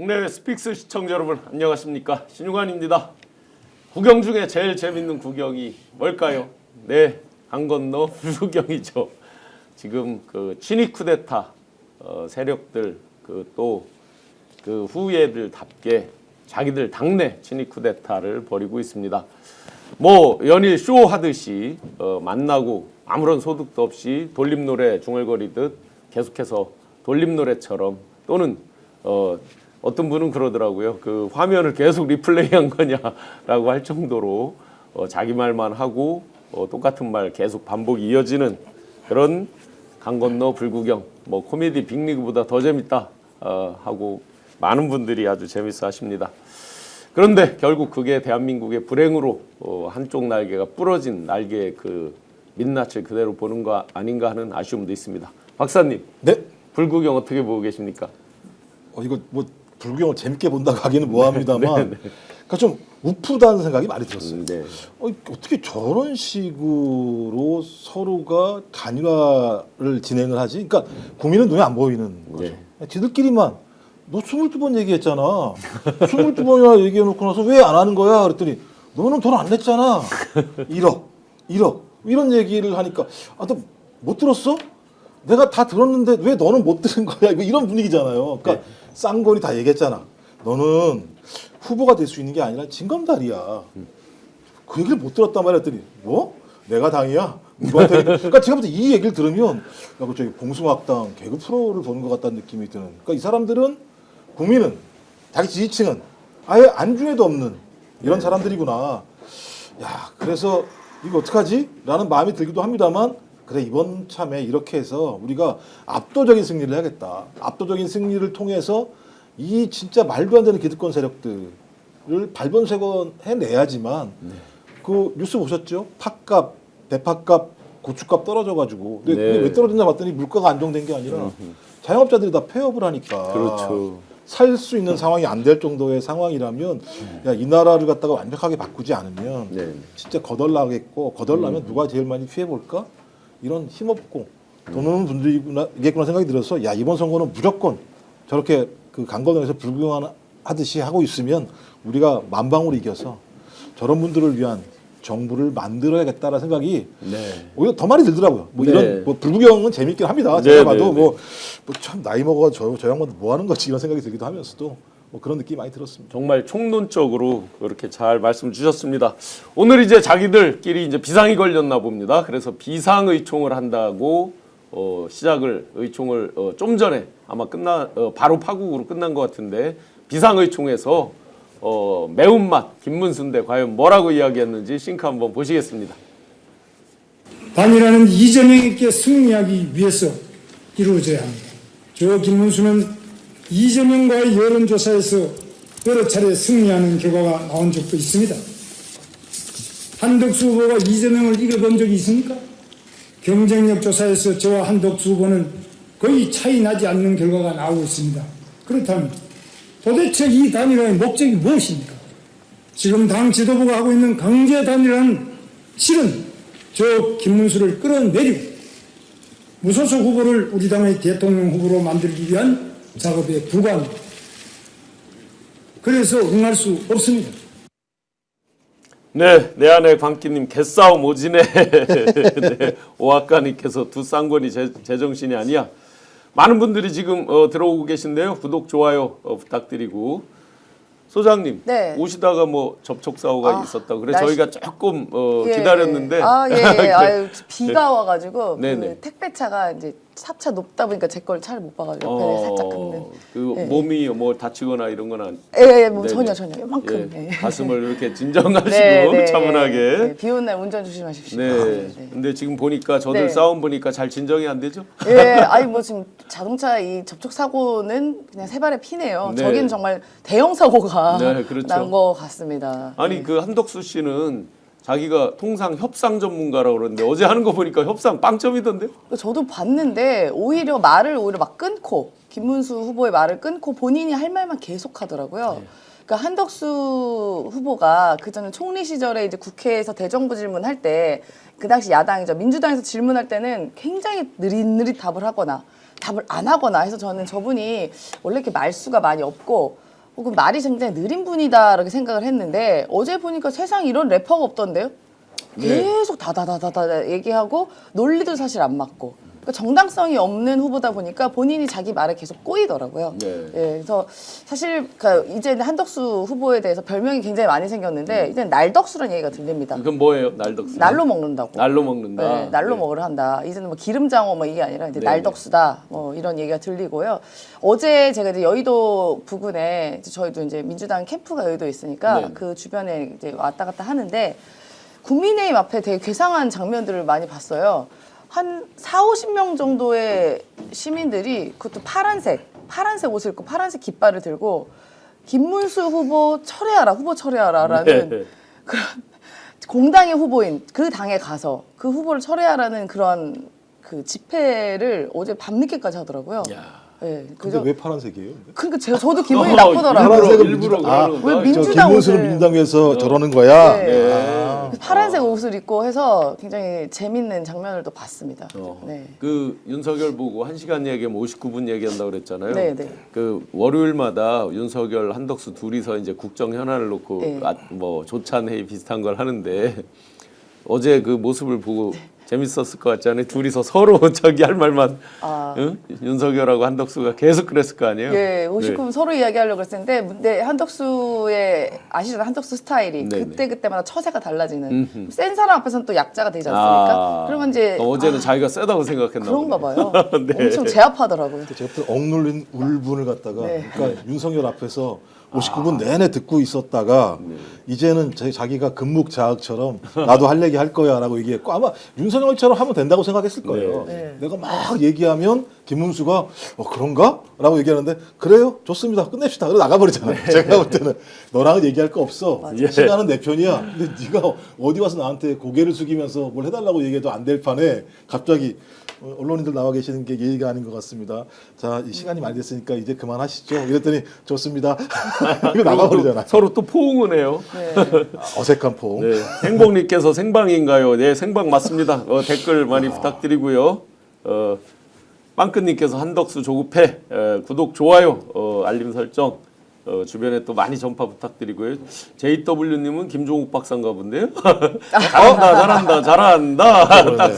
국내외 스픽스 시청자 여러분 안녕하십니까, 신유관입니다. 구경 중에 제일 재밌는 구경이 뭘까요? 네, 강 건너 불구경이죠. 지금 그 친위 쿠데타 세력들 또 그 후예들답게 자기들 당내 친위 쿠데타를 벌이고 있습니다. 뭐 연일 쇼 하듯이 만나고 아무런 소득도 없이 돌림노래 중얼거리듯 계속해서 돌림노래처럼, 또는 어떤 분은 그러더라고요. 그 화면을 계속 리플레이한 거냐라고 할 정도로 자기 말만 하고 똑같은 말 계속 반복이 이어지는 그런 강 건너 불구경, 뭐 코미디 빅리그보다 더 재밌다 하고 많은 분들이 아주 재밌어 하십니다. 그런데 결국 그게 대한민국의 불행으로 한쪽 날개가 부러진 날개의 그 민낯을 그대로 보는 거 아닌가 하는 아쉬움도 있습니다. 박사님, 네. 불구경 어떻게 보고 계십니까? 이거 뭐 불구경을 재밌게 본다고 하기는 뭐합니다만, 그러니까 좀 우프다는 생각이 많이 들었어요. 네. 어떻게 저런 식으로 서로가 단일화를 진행을 하지? 그러니까 국민은 눈에 안 보이는 거죠. 지들끼리만 너 22번 얘기했잖아. 22번이나 얘기해놓고 나서 왜 안 하는 거야? 그랬더니 너는 돈 안 냈잖아. 1억 이런 얘기를 하니까 너 못 들었어? 내가 다 들었는데 왜 너는 못 들은 거야? 이런 분위기잖아요. 그러니까 쌍권이 다 얘기했잖아. 너는 후보가 될 수 있는 게 아니라 징검다리야. 그 얘기를 못 들었단 말이야. 했더니 뭐? 내가 당이야? 누구한테? 그러니까 제가 볼 때 이 얘기를 들으면 저기 봉숭아학당 개그 프로를 보는 것 같다는 느낌이 드는. 그러니까 이 사람들은, 국민은, 자기 지지층은 아예 안중에도 없는 이런 사람들이구나. 야, 그래서 이거 어떡하지? 라는 마음이 들기도 합니다만, 그래, 이번 참에 이렇게 해서 우리가 압도적인 승리를 해야겠다. 압도적인 승리를 통해서 이 진짜 말도 안 되는 기득권 세력들을 발본색원 해내야지만, 그 뉴스 보셨죠? 팥값, 대파값, 고추값 떨어져가지고. 근데 그게 왜 떨어졌나 봤더니 물가가 안정된 게 아니라 자영업자들이 다 폐업을 하니까. 그렇죠. 살 수 있는 상황이 안 될 정도의 상황이라면, 야, 이 나라를 갖다가 완벽하게 바꾸지 않으면 진짜 거덜나겠고, 거덜나면 누가 제일 많이 피해볼까? 이런 힘없고 돈 없는 분들이겠구나 생각이 들어서, 야, 이번 선거는 무조건 저렇게 그 강건너에서 불구경하듯이 하고 있으면 우리가 만방으로 이겨서 저런 분들을 위한 정부를 만들어야겠다라는 생각이 오히려 더 많이 들더라고요. 뭐 이런 뭐 불구경은 재밌긴 합니다. 제가 봐도 뭐 참 나이 먹어 저 양반들 뭐 하는 거지 이런 생각이 들기도 하면서도 뭐 그런 느낌이 많이 들었습니다. 정말 총론적으로 그렇게 잘 말씀 주셨습니다. 오늘 이제 자기들끼리 이제 비상이 걸렸나 봅니다. 그래서 비상의총을 한다고 의총을 좀 전에 아마 바로 파국으로 끝난 것 같은데, 비상의총에서 매운맛 김문수인데 과연 뭐라고 이야기했는지 싱크 한번 보시겠습니다. 단일화는 이재명에게 승리하기 위해서 이루어져야 합니다. 저 김문수는 이재명과의 여론조사에서 여러 차례 승리하는 결과가 나온 적도 있습니다. 한덕수 후보가 이재명을 이겨본 적이 있습니까? 경쟁력 조사에서 저와 한덕수 후보는 거의 차이 나지 않는 결과가 나오고 있습니다. 그렇다면 도대체 이 단일화의 목적이 무엇입니까? 지금 당 지도부가 하고 있는 강제 단일화는 실은 저 김문수를 끌어내리고 무소속 후보를 우리 당의 대통령 후보로 만들기 위한 작업에 불과합니다. 그래서 응할 수 없습니다. 네, 내 안에 광기님 개싸움 오지네. 네, 오학가님께서 두 쌍권이 제정신이 아니야. 많은 분들이 지금 들어오고 계신데요. 구독, 좋아요 부탁드리고. 소장님, 오시다가 뭐 접촉 사고가 있었다고 그래 저희가 조금 기다렸는데 비가 와가지고 그 택배차가 이제 삽차 높다 보니까 제 걸 차를 못 봐가지고 옆에 살짝 긁는. 몸이 뭐 다치거나 이런 건 뭐 전혀 이만큼. 가슴을 이렇게 진정하시고 차분하게. 비 오는 날 운전 조심하십시오. 근데 지금 보니까 저들 싸움 보니까 잘 진정이 안 되죠? 뭐 지금 자동차 이 접촉 사고는 그냥 세 발의 피네요. 저기는 정말 대형 사고가 난 것 같습니다. 아니 그 한덕수 씨는 자기가 통상 협상 전문가라고 그러는데 어제 하는 거 보니까 협상 빵점이던데요? 저도 봤는데 오히려 말을 막 끊고, 김문수 후보의 말을 끊고 본인이 할 말만 계속 하더라고요. 그러니까 한덕수 후보가 그 전에 총리 시절에 이제 국회에서 대정부 질문할 때, 그 당시 야당이죠. 민주당에서 질문할 때는 굉장히 느릿느릿 답을 하거나 답을 안 하거나 해서, 저는 저분이 원래 이렇게 말수가 많이 없고 혹은 말이 굉장히 느린 분이다라고 생각을 했는데 어제 보니까 세상에 이런 래퍼가 없던데요? 계속 다다다다다 얘기하고 논리도 사실 안 맞고 그러니까 정당성이 없는 후보다 보니까 본인이 자기 말에 계속 꼬이더라고요. 네. 예, 그래서 사실 그러니까 이제는 한덕수 후보에 대해서 별명이 굉장히 많이 생겼는데 이제는 날덕수라는 얘기가 들립니다. 그건 뭐예요? 날덕수. 날로 먹는다고. 날로 먹는다. 네, 날로 네. 먹으러 한다. 이제는 뭐 기름장어 뭐 이게 아니라 이제 네, 날덕수다. 뭐 이런 얘기가 들리고요. 어제 제가 이제 여의도 부근에 이제 저희도 이제 민주당 캠프가 여의도에 있으니까 네. 그 주변에 이제 왔다 갔다 하는데 국민의힘 앞에 되게 괴상한 장면들을 많이 봤어요. 한 4, 50명 정도의 시민들이 그것도 파란색 옷을 입고 파란색 깃발을 들고 김문수 후보 철회하라라는 네. 그런 공당의 후보인 그 당에 가서 그 후보를 철회하라는 그런 그 집회를 어제 밤늦게까지 하더라고요. 야. 예, 근데 그래서 왜 파란색이에요? 그러니까 저도 기분이 나쁘더라고요. 파란색은 일부러 민주당- 그러는 왜 거야? 민주당 저 김문수를 옷을- 민주당 위해서 저러는 거야. 네. 네. 그래서 파란색 옷을 입고 해서 굉장히 재밌는 장면을 또 봤습니다. 네. 그 윤석열 보고 1시간 얘기하면 59분 얘기한다고 그랬잖아요. 네, 네. 그 월요일마다 윤석열, 한덕수 둘이서 이제 국정 현안을 놓고 네. 뭐 조찬회의 비슷한 걸 하는데 어제 그 모습을 보고 재밌었을 것 같지 않아요? 둘이서 서로 자기 할 말만 응? 윤석열하고 한덕수가 계속 그랬을 거 아니에요? 예, 59분 서로 이야기하려고 했었는데 근데 한덕수의 아시잖아요. 한덕수 스타일이 네네. 그때그때마다 처세가 달라지는 센 사람 앞에서는 또 약자가 되지 않습니까? 그러면 이제 어제는 자기가 세다고 생각했나 그런가 보네. 봐요. 네. 엄청 제압하더라고요. 제가 또 억눌린 울분을 갖다가 네. 그러니까 윤석열 앞에서 59분 내내 듣고 있었다가 이제는 자기가 금묵자학처럼 나도 할 얘기 할 거야라고 얘기했고 아마 윤석열처럼 하면 된다고 생각했을 거예요. 네. 내가 막 얘기하면 김문수가 그런가? 라고 얘기하는데 그래요? 좋습니다. 끝냅시다. 그러고 나가버리잖아요. 제가 볼 때는 너랑은 얘기할 거 없어. 예. 시간은 내 편이야. 근데 네가 어디 와서 나한테 고개를 숙이면서 뭘 해달라고 얘기해도 안 될 판에 갑자기 언론인들 나와 계시는 게 예의가 아닌 것 같습니다. 자, 이 시간이 많이 됐으니까 이제 그만하시죠. 이랬더니 좋습니다. 이거 나가버리잖아요. 서로 또 포옹을 해요. 네. 어색한 포옹. 네. 행복님께서 생방인가요? 네, 생방 맞습니다. 댓글 많이 부탁드리고요. 빵끝님께서 한덕수 조급해. 구독, 좋아요, 알림 설정. 주변에 또 많이 전파 부탁드리고요. JW님은 김종욱 박사인가 본데요. 잘한다. 딱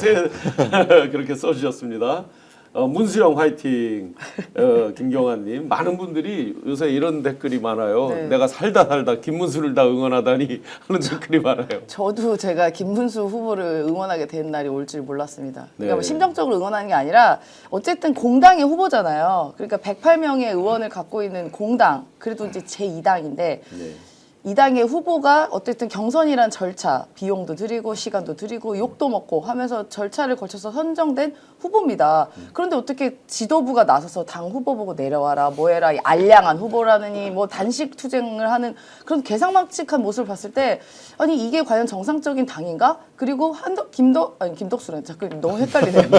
그렇게 써주셨습니다. 문수영 화이팅. 김경환님 많은 분들이 요새 이런 댓글이 많아요. 네. 내가 살다 김문수를 다 응원하다니 하는 댓글이 많아요. 저도 제가 김문수 후보를 응원하게 된 날이 올 줄 몰랐습니다. 그러니까 네. 뭐 심정적으로 응원하는 게 아니라 어쨌든 공당의 후보잖아요. 그러니까 108명의 의원을 갖고 있는 공당, 그래도 이제 제2당인데 네. 이 당의 후보가 어쨌든 경선이란 절차, 비용도 들이고 시간도 들이고 욕도 먹고 하면서 절차를 거쳐서 선정된 후보입니다. 그런데 어떻게 지도부가 나서서 당 후보 보고 내려와라, 뭐해라, 이 알량한 후보라느니 뭐 단식 투쟁을 하는 그런 개상망측한 모습을 봤을 때 아니 이게 과연 정상적인 당인가? 그리고 김덕수는 자꾸 너무 헷갈리네요.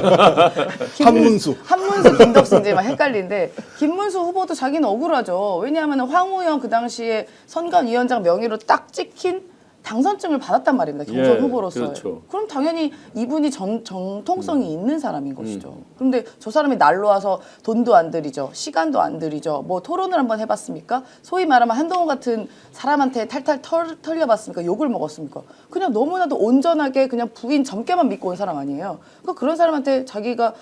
한문수. 한문수, 김덕수 이제 막 헷갈리는데 김문수 후보도 자기는 억울하죠. 왜냐하면 황우영 그 당시에 선관위원장 명의로 딱 찍힌 당선증을 받았단 말입니다. 경선 예, 후보로서. 그렇죠. 그럼 당연히 이분이 정통성이 있는 사람인 것이죠. 그런데 저 사람이 날로 와서 돈도 안 들이죠. 시간도 안 들이죠. 뭐 토론을 한번 해봤습니까? 소위 말하면 한동훈 같은 사람한테 탈탈 털려봤습니까? 욕을 먹었습니까? 그냥 너무나도 온전하게 그냥 부인 점괘만 믿고 온 사람 아니에요. 그러니까 그런 사람한테 자기가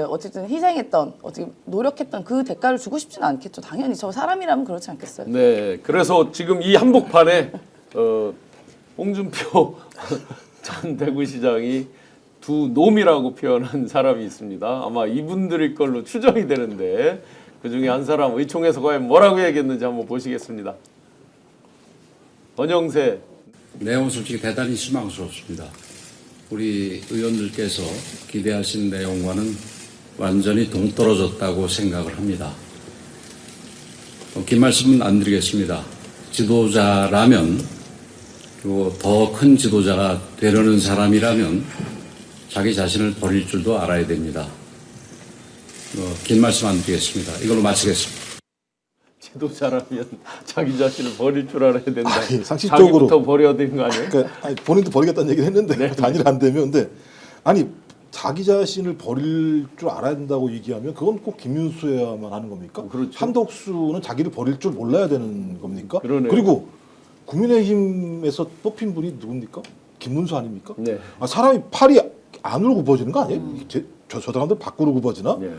어쨌든 희생했던, 어떻게 노력했던 그 대가를 주고 싶지는 않겠죠. 당연히 저 사람이라면 그렇지 않겠어요. 네, 그래서 지금 이 한복판에 홍준표 전 대구시장이 두 놈이라고 표현한 사람이 있습니다. 아마 이분들일 걸로 추정이 되는데 그 중에 한 사람 의총에서 과연 뭐라고 얘기했는지 한번 보시겠습니다. 권영세. 내용은 솔직히 대단히 실망스럽습니다. 우리 의원들께서 기대하신 내용과는 완전히 동떨어졌다고 생각을 합니다. 긴 말씀은 안 드리겠습니다. 지도자라면 그리고 더 큰 지도자가 되려는 사람이라면 자기 자신을 버릴 줄도 알아야 됩니다. 긴 말씀 안 드리겠습니다. 이걸로 마치겠습니다. 지도자라면 자기 자신을 버릴 줄 알아야 된다. 아니, 상식적으로. 자기부터 버려야 되는 거 아니에요? 그러니까 본인도 버리겠다는 얘기를 했는데 단일 안 되면 근데 아니 자기 자신을 버릴 줄 알아야 된다고 얘기하면 그건 꼭 김윤수여야만 하는 겁니까? 그렇죠. 한덕수는 자기를 버릴 줄 몰라야 되는 겁니까? 그러네요. 그리고 국민의힘에서 뽑힌 분이 누굽니까? 김문수 아닙니까? 네. 아, 사람이 팔이 안으로 굽어지는 거 아니에요? 저 사람들 밖으로 굽어지나? 네.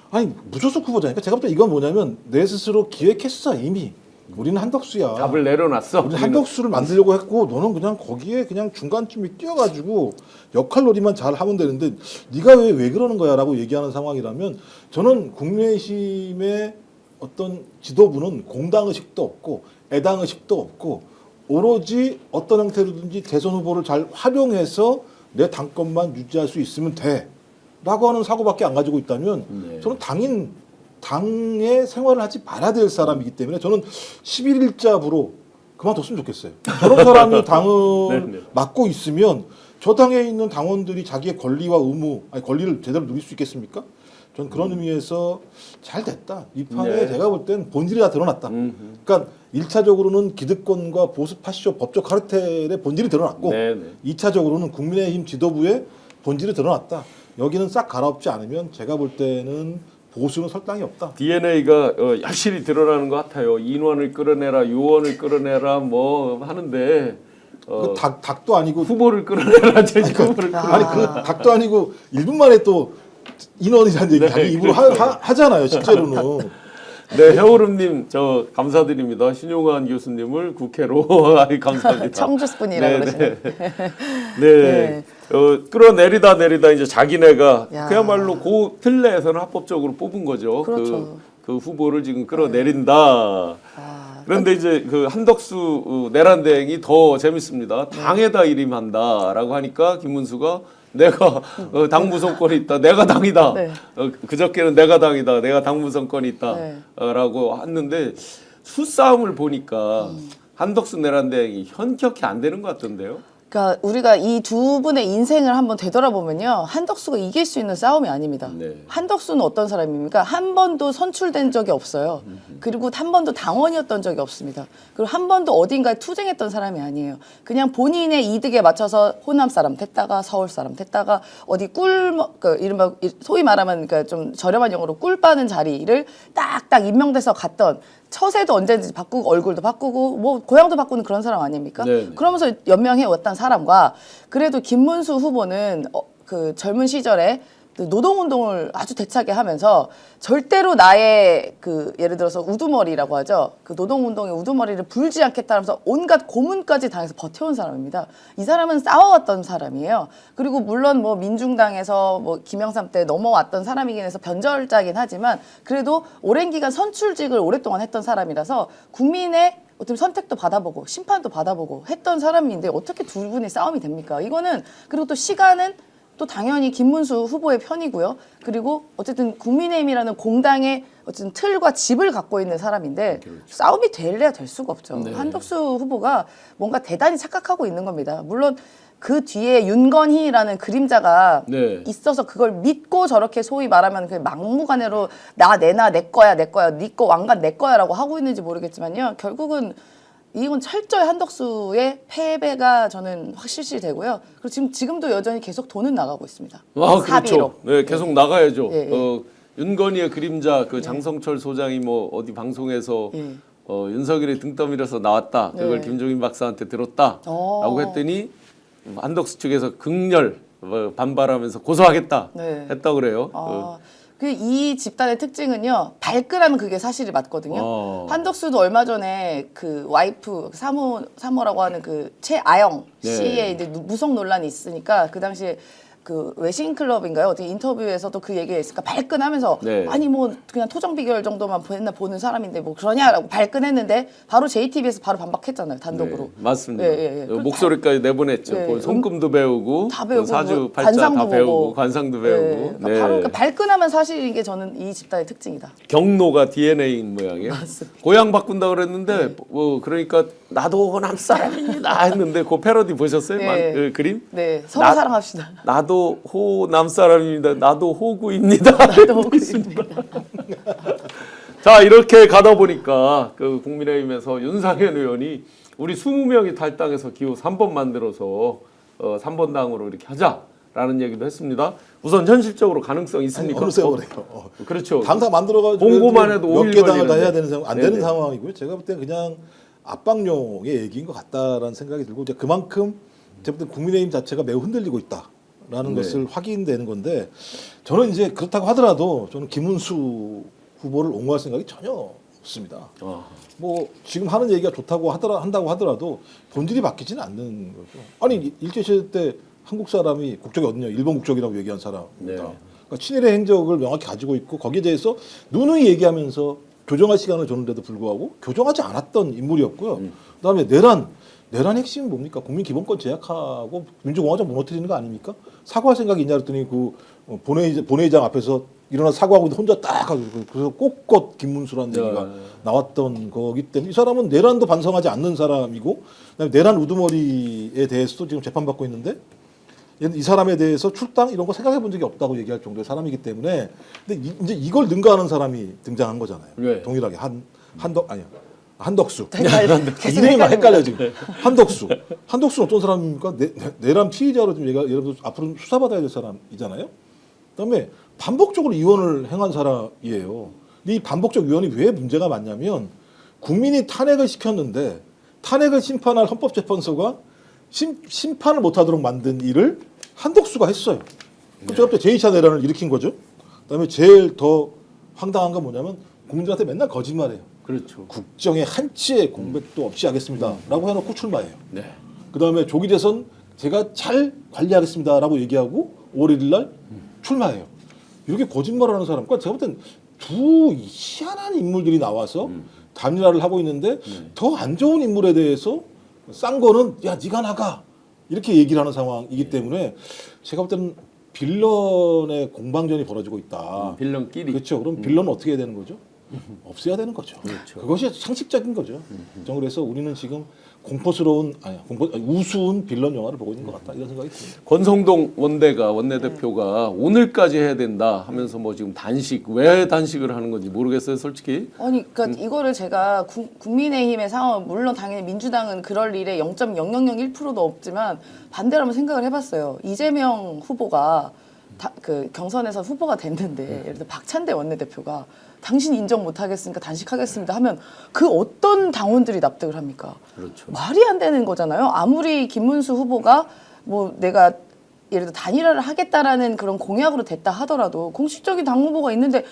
아니 무조건 굽어지니까 제가 볼 때 이건 뭐냐면 내 스스로 기획했어 이미. 우리는 한덕수야. 답을 내려놨어. 우리 한덕수를 만들려고 했고 너는 그냥 거기에 그냥 중간쯤에 뛰어가지고 역할놀이만 잘 하면 되는데 네가 왜 그러는 거야라고 얘기하는 상황이라면 저는 국민의힘의 어떤 지도부는 공당 의식도 없고 애당 의식도 없고 오로지 어떤 형태로든지 대선 후보를 잘 활용해서 내 당권만 유지할 수 있으면 돼라고 하는 사고밖에 안 가지고 있다면 네. 저는 당의 생활을 하지 말아야 될 사람이기 때문에 저는 11일자부로 그만뒀으면 좋겠어요. 저런 사람이 당을 네, 네. 맡고 있으면 저 당에 있는 당원들이 자기의 권리와 의무, 아니 권리를 제대로 누릴 수 있겠습니까? 저는 그런 의미에서 잘 됐다. 이 판에 네. 제가 볼 땐 본질이 다 드러났다. 그러니까 1차적으로는 기득권과 보수 파시쇼 법적 카르텔의 본질이 드러났고 네, 네. 2차적으로는 국민의힘 지도부의 본질이 드러났다. 여기는 싹 갈아엎지 않으면 제가 볼 때는 보수는 설당이 없다. DNA가 확실히 드러나는 것 같아요. 인원을 끌어내라, 요원을 끌어내라 뭐 하는데 그 닭도 아니고 후보를 끌어내라, 제지 후보를 아니 그 닭도 아니고 1분 만에 또 인원이라는 얘기 네, 자기 입으로 하잖아요. 실제로는. 네, 해오름님 저 감사드립니다. 신용환 교수님을 국회로 아이, 감사합니다. 청주분이라고 그러시네. 네. 끌어내리다 내리다 이제 자기네가 야. 그야말로 그 틀내에서는 합법적으로 뽑은 거죠. 그렇죠. 그 후보를 지금 끌어내린다. 아, 그런데 이제 그 한덕수 내란대행이 더 재밌습니다. 당에다 일임한다라고 하니까 김문수가 내가 당무선권이 있다. 내가 당이다. 네. 그저께는 내가 당이다. 내가 당무선권이 있다. 네. 라고 했는데 수싸움을 보니까 한덕수 내란대행이 현격히 안 되는 것 같던데요. 그러니까 우리가 이 두 분의 인생을 한번 되돌아보면요. 한덕수가 이길 수 있는 싸움이 아닙니다. 네. 한덕수는 어떤 사람입니까? 한 번도 선출된 적이 없어요. 그리고 한 번도 당원이었던 적이 없습니다. 그리고 한 번도 어딘가에 투쟁했던 사람이 아니에요. 그냥 본인의 이득에 맞춰서 호남 사람 됐다가 서울 사람 됐다가 어디 이른바 소위 말하면 그러니까 좀 저렴한 용어로 꿀 빠는 자리를 딱딱 임명돼서 갔던 처세도 언제든지 바꾸고 얼굴도 바꾸고 뭐 고향도 바꾸는 그런 사람 아닙니까? 네네. 그러면서 연명해 왔던 사람과 그래도 김문수 후보는 그 젊은 시절에 그 노동운동을 아주 대차게 하면서 절대로 나의 그 예를 들어서 우두머리라고 하죠. 그 노동운동의 우두머리를 불지 않겠다면서 온갖 고문까지 당해서 버텨온 사람입니다. 이 사람은 싸워왔던 사람이에요. 그리고 물론 뭐 민중당에서 뭐 김영삼 때 넘어왔던 사람이긴 해서 변절자긴 하지만 그래도 오랜 기간 선출직을 오랫동안 했던 사람이라서 국민의 어떤 선택도 받아보고 심판도 받아보고 했던 사람인데 어떻게 두 분이 싸움이 됩니까? 이거는 그리고 또 시간은 또 당연히 김문수 후보의 편이고요. 그리고 어쨌든 국민의힘이라는 공당의 어쨌든 틀과 집을 갖고 있는 사람인데 싸움이 될래야 될 수가 없죠. 네. 한덕수 후보가 뭔가 대단히 착각하고 있는 겁니다. 물론 그 뒤에 윤건희라는 그림자가 네. 있어서 그걸 믿고 저렇게 소위 말하면 그 막무가내로 내 거야 네 거 왕관 내 거야라고 하고 있는지 모르겠지만요. 결국은 이건 철저히 한덕수의 패배가 저는 확실시 되고요. 그리고 지금도 여전히 계속 돈은 나가고 있습니다. 아, 사비로. 그렇죠. 네, 계속 나가야죠. 예, 예. 윤건희의 그림자 그 장성철 소장이 뭐 어디 방송에서 예. 윤석열이 등 떠밀어서 나왔다. 그걸 네. 김종인 박사한테 들었다라고 했더니 한덕수 측에서 극렬 반발하면서 고소하겠다 네. 했다 그래요. 이 집단의 특징은요, 발끈하면 그게 사실이 맞거든요. 한덕수도 얼마 전에 그 와이프 사모라고 하는 그 최아영 네. 씨의 이제 무속 논란이 있으니까 그 당시에 그 외신 클럽인가요? 어떻게 인터뷰에서도 그 얘기가 있으니까 발끈하면서 네. 아니 뭐 그냥 토정 비결 정도만 맨날 보는 사람인데 뭐 그러냐라고 발끈했는데 바로 JTBC에서 바로 반박했잖아요, 단독으로. 네, 맞습니다. 예. 목소리까지 내보냈죠. 예, 손금도 배우고 다 배우고 사주 뭐 팔자 관상도 다 배우고 보고. 관상도 네. 배우고. 그러니까 네. 바로 그러니까 발끈하면 사실인 게 저는 이 집단의 특징이다. 경로가 DNA인 모양이에요. 고향 바꾼다 그랬는데 뭐 그러니까 나도 호남 사람입니다 했는데 그 패러디 보셨어요? 네. 그 그림? 네, 서로 사랑합시다. 나도 호남 사람입니다. 나도 호구입니다. 나도 호구입니다. 자, 이렇게 가다 보니까 그 국민의힘에서 윤상현 의원이 우리 20명이 탈당해서 기호 3번 만들어서 3번 당으로 이렇게 하자라고 된다라는 얘기도 했습니다. 우선 현실적으로 가능성 있습니까? 어느 세월에요. 그렇죠. 당사 만들어가지고 공고만 해도 몇 5일 개 당을 다 걸리는데. 해야 되는 상황, 안 되는 네네. 상황이고요. 제가 볼 때는 그냥 압박용의 얘기인 것 같다라는 생각이 들고 이제 그만큼 제가 볼 때 국민의힘 자체가 매우 흔들리고 있다라는 네. 것을 확인되는 건데 저는 이제 그렇다고 하더라도 저는 김문수 후보를 옹호할 생각이 전혀 없습니다. 뭐 지금 하는 얘기가 좋다고 한다고 하더라도 본질이 바뀌지는 않는 거죠. 아니 일제시대 때 한국 사람이 국적이 어디냐 일본 국적이라고 얘기한 사람입니다. 네. 그러니까 친일의 행적을 명확히 가지고 있고 거기에 대해서 누누이 얘기하면서 교정할 시간을 줬는데도 불구하고 교정하지 않았던 인물이었고요. 그다음에 내란 핵심이 뭡니까? 국민 기본권 제약하고 민주공화국 무너뜨리는 거 아닙니까? 사과할 생각이 있냐 그랬더니 그 본회의장 앞에서 일어나 사과하고 혼자 딱 하고 그래서 꽃꽃 김문수라는 얘기가 나왔던 거기 때문에 이 사람은 내란도 반성하지 않는 사람이고 그다음에 내란 우두머리에 대해서도 지금 재판받고 있는데 이 사람에 대해서 출당 이런 거 생각해 본 적이 없다고 얘기할 정도의 사람이기 때문에 근데 이제 이걸 능가하는 사람이 등장한 거잖아요. 네. 동일하게 한덕수. 계속 이름이 헷갈려 네. 지금. 한덕수는 어떤 사람입니까? 내란 피의자로 좀 얘가 예를 들어 앞으로 수사받아야 될 사람이잖아요. 그다음에 반복적으로 이혼을 행한 사람이에요. 근데 이 반복적 이혼이 왜 문제가 많냐면 국민이 탄핵을 시켰는데 탄핵을 심판할 헌법재판소가 심판을 못하도록 만든 일을 한덕수가 했어요. 그럼 제가 볼 때 제2차 내란을 일으킨 거죠. 그다음에 제일 더 황당한 건 뭐냐면 국민들한테 맨날 거짓말해요. 그렇죠. 국정에 한치의 공백도 없이 하겠습니다라고 해놓고 출마해요. 네. 그다음에 조기 대선 제가 잘 관리하겠습니다라고 얘기하고 5월 1일 날 출마해요. 이렇게 거짓말하는 사람, 그러니까 제가 볼 땐 두 희한한 인물들이 나와서 단일화를 하고 있는데 더 안 좋은 인물에 대해서 싼 거는 야 네가 나가 이렇게 얘기를 하는 상황이기 때문에 제가 볼 때는 빌런의 공방전이 벌어지고 있다. 빌런끼리. 그렇죠. 그럼 빌런은 어떻게 해야 되는 거죠? 없애야 되는 거죠. 그렇죠. 그것이 상식적인 거죠. 저는 그래서 우리는 지금 우스운 빌런 영화를 보고 있는 것 같다 이런 생각이 듭니다. 권성동 원내대표가 오늘까지 해야 된다 하면서 뭐 지금 왜 단식을 하는 건지 모르겠어요, 솔직히. 아니, 그러니까 이거를 제가 국민의힘의 상황, 물론 당연히 민주당은 그럴 일에 0.0001%도 없지만 반대로 한번 생각을 해봤어요. 이재명 후보가 그 경선에서 후보가 됐는데 예를 들어 박찬대 원내대표가 당신 인정 못하겠으니까 단식하겠습니다 하면 그 어떤 당원들이 납득을 합니까? 그렇죠. 말이 안 되는 거잖아요. 아무리 김문수 후보가 뭐 내가 예를 들어 단일화를 하겠다라는 그런 공약으로 됐다 하더라도 공식적인 당 후보가 있는데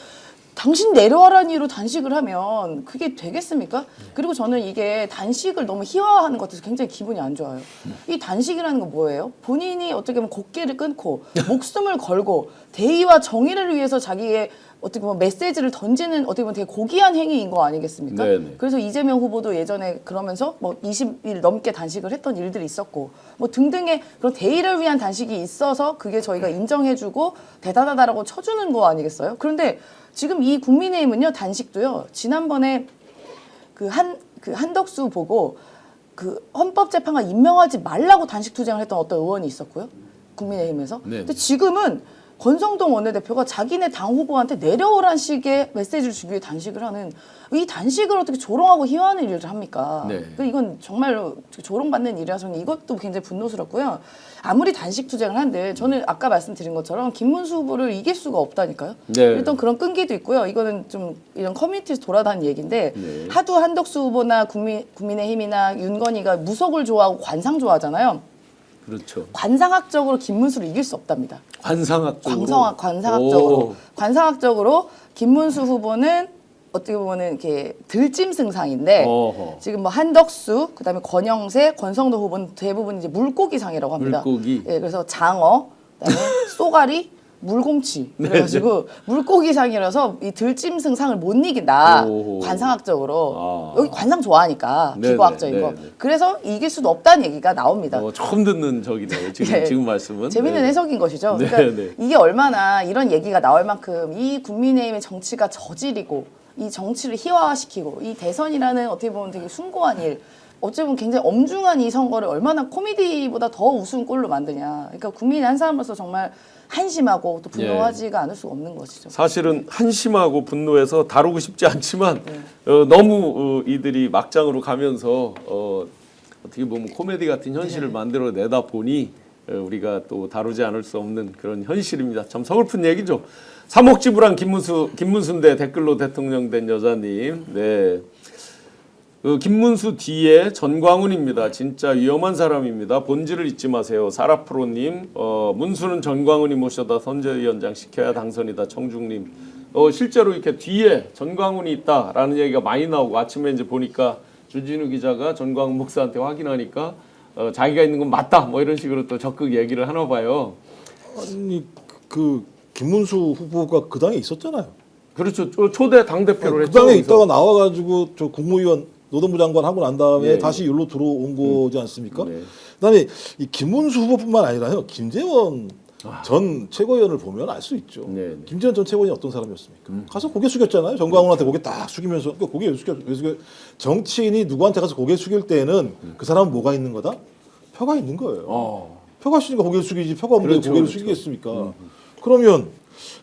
당신 내려와라는 이유로 단식을 하면 그게 되겠습니까? 그리고 저는 이게 단식을 너무 희화화하는 것 같아서 굉장히 기분이 안 좋아요. 이 단식이라는 건 뭐예요? 본인이 어떻게 보면 곡기를 끊고 목숨을 걸고 대의와 정의를 위해서 자기의 어떻게 보면 메시지를 던지는 어떻게 보면 되게 고귀한 행위인 거 아니겠습니까? 네네. 그래서 이재명 후보도 예전에 그러면서 뭐 20일 넘게 단식을 했던 일들이 있었고 뭐 등등의 그런 대의를 위한 단식이 있어서 그게 저희가 인정해주고 대단하다라고 쳐주는 거 아니겠어요? 그런데 지금 이 국민의힘은요 단식도요 지난번에 한덕수 보고 그 헌법재판관 임명하지 말라고 단식 투쟁을 했던 어떤 의원이 있었고요 국민의힘에서. 네. 근데 지금은 권성동 원내대표가 자기네 당 후보한테 내려오란 식의 메시지를 주기 위해 단식을 하는 이 단식을 어떻게 조롱하고 희화하는 일을 합니까? 네. 그러니까 이건 정말로 조롱받는 일이라서 이것도 굉장히 분노스럽고요. 아무리 단식 투쟁을 한들 저는 아까 말씀드린 것처럼 김문수 후보를 이길 수가 없다니까요. 네. 일단 그런 끈기도 있고요. 이거는 좀 이런 커뮤니티에서 돌아다니는 얘기인데 네. 하도 한덕수 후보나 국민의힘이나 윤건희가 무속을 좋아하고 관상 좋아하잖아요. 그렇죠. 관상학적으로 김문수를 이길 수 없답니다. 관상학적으로. 관상학적으로 김문수 후보는 어떻게 보면은 이렇게 들짐승상인데 어허. 지금 뭐 한덕수, 그다음에 권영세, 권성도 후보는 대부분 이제 물고기상이라고 합니다. 물고기. 예, 그래서 장어, 그다음에 쏘가리, 물곰치. 그래가지고 물고기상이라서 이 들짐승상을 못 이긴다. 오. 관상학적으로 아. 여기 관상 좋아하니까 네네, 비과학적인 거. 네네. 그래서 이길 수도 없다는 얘기가 나옵니다. 처음 듣는 적이네요. 예. 지금 말씀은. 재밌는 네. 해석인 것이죠. 네, 그러니까 네. 이게 얼마나 이런 얘기가 나올 만큼 이 국민의힘의 정치가 저질이고 이 정치를 희화화시키고 이 대선이라는 어떻게 보면 되게 숭고한 일 어찌 보면 굉장히 엄중한 이 선거를 얼마나 코미디보다 더 우스운 꼴로 만드냐. 그러니까 국민의 한 사람으로서 정말 한심하고 또 분노하지가 않을 수가 없는 것이죠. 사실은 한심하고 분노해서 다루고 싶지 않지만 네. 너무 이들이 막장으로 가면서 어떻게 보면 코미디 같은 현실을 만들어내다 보니 우리가 또 다루지 않을 수 없는 그런 현실입니다. 참 서글픈 얘기죠. 3억 지불한 김문수인데 댓글로 대통령 된 여자님. 네. 그 김문수 뒤에 전광훈입니다. 진짜 위험한 사람입니다. 본질을 잊지 마세요. 사라프로님, 문수는 전광훈이 모셔다 선대위원장 시켜야 당선이다. 청중님, 실제로 이렇게 뒤에 전광훈이 있다라는 얘기가 많이 나오고 아침에 이제 보니까 주진우 기자가 전광훈 목사한테 확인하니까 자기가 있는 건 맞다. 뭐 이런 식으로 또 적극 얘기를 하나 봐요. 아니 그 김문수 후보가 그 당에 있었잖아요. 그렇죠. 초대 당 대표를 그 했죠. 당에 거기서. 있다가 나와가지고 저 국무위원 노동부 장관 하고 난 다음에 예, 다시 일로 들어온 거지 않습니까? 네. 그다음에 이 김문수 후보뿐만 아니라요. 김재원 전 최고위원을 보면 알 수 있죠. 네. 김재원 전 최고위원이 어떤 사람이었습니까? 가서 고개 숙였잖아요. 정광훈한테 고개 딱 숙이면서 그러니까 고개 왜 숙여? 정치인이 누구한테 가서 고개 숙일 때는 그 사람은 뭐가 있는 거다? 표가 있는 거예요. 표가 있으니까 고개를 숙이지 표가 없는데 그렇죠, 고개를 그렇죠. 숙이겠습니까? 그러면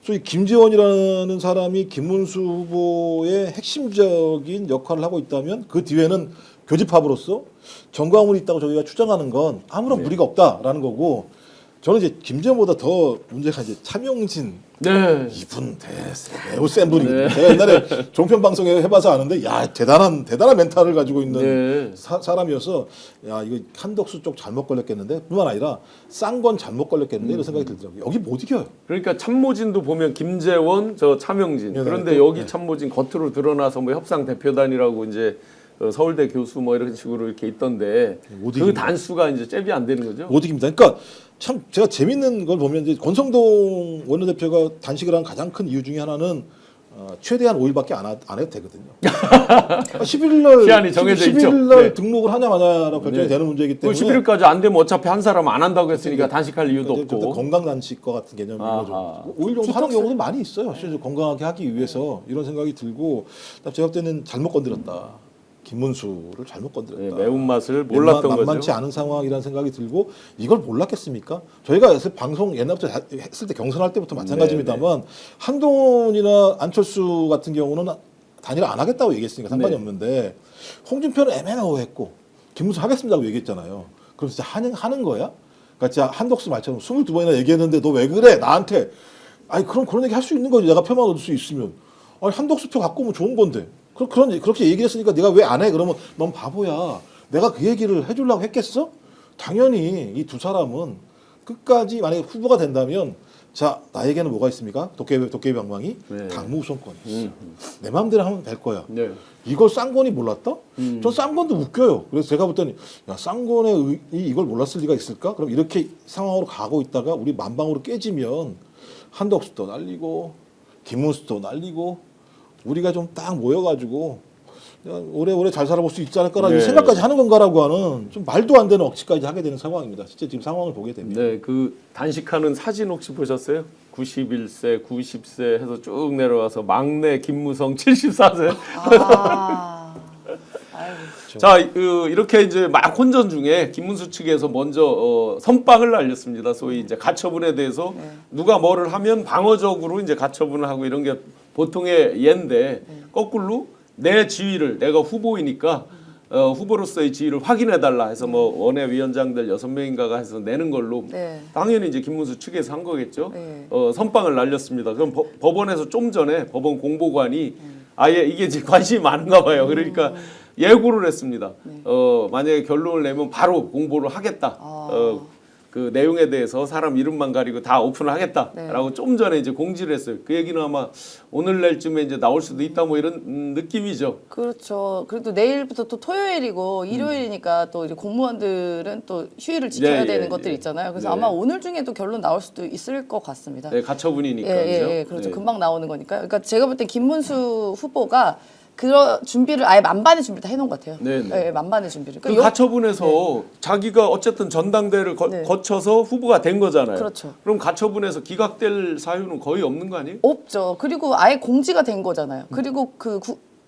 저희 김재원이라는 사람이 김문수 후보의 핵심적인 역할을 하고 있다면 그 뒤에는 교집합으로서 정광훈이 있다고 저희가 추정하는 건 아무런 무리가 없다라는 거고 저는 이제 김재원보다 더 문제가 이제 차명진 네. 이분 매우 센 분이거든요. 제가 옛날에 종편 방송에 해봐서 아는데 야 대단한 멘탈을 가지고 있는 사람이어서 야 이거 한덕수 쪽 잘못 걸렸겠는데 뿐만 아니라 쌍권 잘못 걸렸겠는데 이런 생각이 들더라고요. 여기 못 이겨요. 그러니까 참모진도 보면 김재원, 저 차명진. 네, 그런데 네. 여기 네. 참모진 겉으로 드러나서 뭐 협상 대표단이라고 이제 서울대 교수 뭐 이런 식으로 이렇게 있던데 못 그 이깁니다. 단수가 이제 잽이 안 되는 거죠. 못 이깁니다. 그러니까 참 제가 재밌는 걸 보면 이제 권성동 원내대표가 단식을 한 가장 큰 이유 중에 하나는 최대한 5일밖에 안 해도 되거든요. 11일 날 기한이 정해져 있죠. 11일 날 네. 등록을 하냐 마냐라고 결정이 네. 되는 문제이기 그 때문에 11일까지 안 되면 어차피 한 사람 안 한다고 했으니까 단식할 이유도 그러니까 없고. 건강 단식과 같은 개념인 거죠. 아하. 5일 정도 하는 경우도 많이 있어요. 실제 건강하게 하기 위해서 이런 생각이 들고 제가 볼 때는 잘못 건드렸다. 김문수를 잘못 건드렸다. 네, 매운맛을 몰랐던 거죠. 만만치 않은 상황이라는 생각이 들고 이걸 몰랐겠습니까? 저희가 방송 옛날부터 했을 때 경선할 때부터 마찬가지입니다만 한동훈이나 안철수 같은 경우는 단일 안 하겠다고 얘기했으니까 상관이 없는데 홍준표는 애매모호했고 김문수 하겠습니다고 얘기했잖아요. 그럼 진짜 하는 거야? 그러니까 진짜 한덕수 말처럼 22번이나 얘기했는데 너 왜 그래? 나한테. 아니 그럼 그런 얘기 할 수 있는 거지. 내가 표만 얻을 수 있으면. 아니 한덕수 표 갖고 오면 좋은 건데. 그렇게 얘기했으니까 네가 왜 안 해? 그러면 넌 바보야. 내가 그 얘기를 해주려고 했겠어? 당연히 이 두 사람은 끝까지 만약에 후보가 된다면 자 나에게는 뭐가 있습니까? 도깨비 방망이 네. 당무 우선권이 있어. 내 마음대로 하면 될 거야. 네. 이걸 쌍권이 몰랐다? 전 쌍권도 웃겨요. 그래서 제가 볼 때는 야 쌍권의 이걸 몰랐을 리가 있을까? 그럼 이렇게 상황으로 가고 있다가 우리 만방으로 깨지면 한덕수도 날리고 김문수도 날리고 우리가 좀 딱 모여가지고 오래오래 잘 살아볼 수 있지 않을까라는 네. 생각까지 하는 건가라고 하는 좀 말도 안 되는 억지까지 하게 되는 상황입니다. 실제 지금 상황을 보게 됩니다. 네, 그 단식하는 사진 혹시 보셨어요? 91세, 90세 해서 쭉 내려와서 막내 김무성 74세. 아이고. 자, 이렇게 이제 막 혼전 중에 김문수 측에서 먼저 선빵을 날렸습니다. 소위 이제 가처분에 대해서 누가 뭐를 하면 방어적으로 이제 가처분을 하고 이런 게 보통의 예인데 거꾸로 내 지위를 내가 후보이니까 후보로서의 지위를 확인해 달라 해서 뭐 원외위원장들 6명인가가 해서 내는 걸로 당연히 이제 김문수 측에서 한 거겠죠. 선빵을 날렸습니다. 그럼 법원에서 좀 전에 법원 공보관이 아예 이게 이제 관심이 많은가 봐요. 그러니까 예고를 했습니다. 만약에 결론을 내면 바로 공보를 하겠다. 그 내용에 대해서 사람 이름만 가리고 다 오픈을 하겠다라고 좀 전에 이제 공지를 했어요. 그 얘기는 아마 오늘 내일쯤에 이제 나올 수도 있다 뭐 이런 느낌이죠. 그렇죠. 그래도 내일부터 또 토요일이고 일요일이니까 또 이제 공무원들은 또 휴일을 지켜야 되는 것들이 있잖아요. 그래서 아마 오늘 중에도 결론 나올 수도 있을 것 같습니다. 네, 가처분이니까. 그렇죠. 금방 나오는 거니까요. 그러니까 제가 볼 땐 김문수 후보가 그런 준비를 아예 만반의 준비를 다 해놓은 것 같아요. 만반의 준비를. 그 가처분에서 자기가 어쨌든 전당대회를 거쳐서 후보가 된 거잖아요. 그렇죠. 그럼 가처분에서 기각될 사유는 거의 없는 거 아니에요? 없죠. 그리고 아예 공지가 된 거잖아요. 그리고 그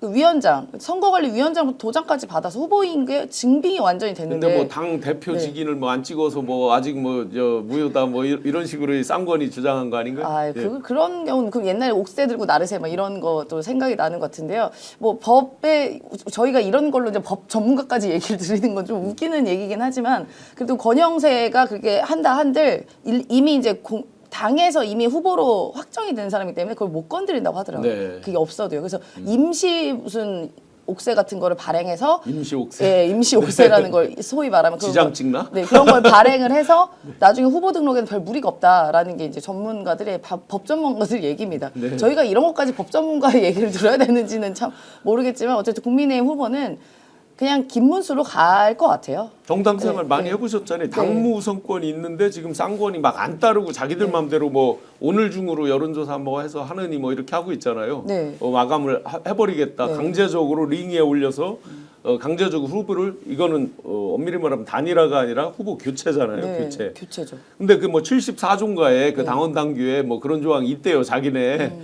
그 위원장, 선거관리위원장부터 도장까지 받아서 후보인 게 증빙이 완전히 됐는데. 근데 뭐 당 대표 네. 직인을 뭐 안 찍어서 뭐 아직 뭐 저 무효다 뭐 이런 식으로 쌍권이 주장한 거 아닌가요? 아, 예. 그런 경우는 그 옛날에 옥새 들고 나르세 막 이런 것도 생각이 나는 것 같은데요. 뭐 법에 저희가 이런 걸로 이제 법 전문가까지 얘기를 드리는 건 좀 웃기는 얘기긴 하지만 그래도 권영세가 그렇게 한다 한들 이미 이제 당에서 이미 후보로 확정이 된 사람이기 때문에 그걸 못 건드린다고 하더라고요. 네. 그게 없어도요. 그래서 임시 무슨 옥새 같은 거를 발행해서 임시 옥새. 예, 임시 옥새라는 걸 소위 말하면 지장 찍나? 네, 그런 걸 발행을 해서 나중에 후보 등록에는 별 무리가 없다라는 게 이제 전문가들의 법 전문가들 얘기입니다. 네. 저희가 이런 것까지 법 전문가의 얘기를 들어야 되는지는 참 모르겠지만 어쨌든 국민의힘 후보는 그냥 김문수로 갈 것 같아요. 정당 생활 네, 많이 네. 해보셨잖아요. 당무 우선권이 있는데 지금 쌍권이 막 안 따르고 자기들 마음대로 뭐 오늘 중으로 여론조사 뭐 해서 하느니 뭐 이렇게 하고 있잖아요. 네. 마감을 해버리겠다. 네. 강제적으로 링에 올려서 강제적으로 후보를 이거는 엄밀히 말하면 단일화가 아니라 후보 교체잖아요. 네, 교체. 교체죠. 근데 그 뭐 74조인가에 그 당원 당규에 뭐 그런 조항이 있대요. 자기네.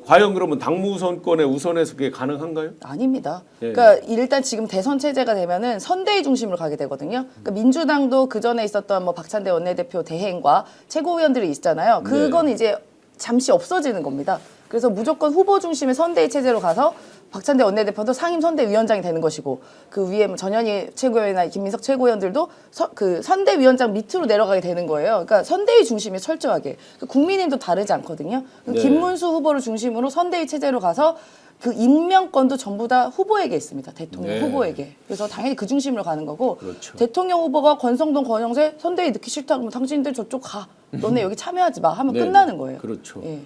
과연 그러면 당무 우선권에 우선해서 그게 가능한가요? 아닙니다. 예. 그러니까 일단 지금 대선 체제가 되면은 선대위 중심으로 가게 되거든요. 그러니까 민주당도 그 전에 있었던 뭐 박찬대 원내대표 대행과 최고위원들이 있잖아요. 그건 이제 잠시 없어지는 겁니다. 그래서 무조건 후보 중심의 선대위 체제로 가서 박찬대 원내대표도 상임 선대위원장이 되는 것이고 그 위에 뭐 전현희 최고위원이나 김민석 최고위원들도 그 선대위원장 밑으로 내려가게 되는 거예요. 그러니까 선대위 중심이 철저하게. 국민의힘도 다르지 않거든요. 네. 김문수 후보를 중심으로 선대위 체제로 가서 그 임명권도 전부 다 후보에게 있습니다. 대통령 네. 후보에게. 그래서 당연히 그 중심으로 가는 거고 그렇죠. 대통령 후보가 권성동, 권영세 선대위 넣기 싫다 그러면 당신들 저쪽 가. 너네 여기 참여하지 마 하면 네, 끝나는 거예요. 그렇죠. 예.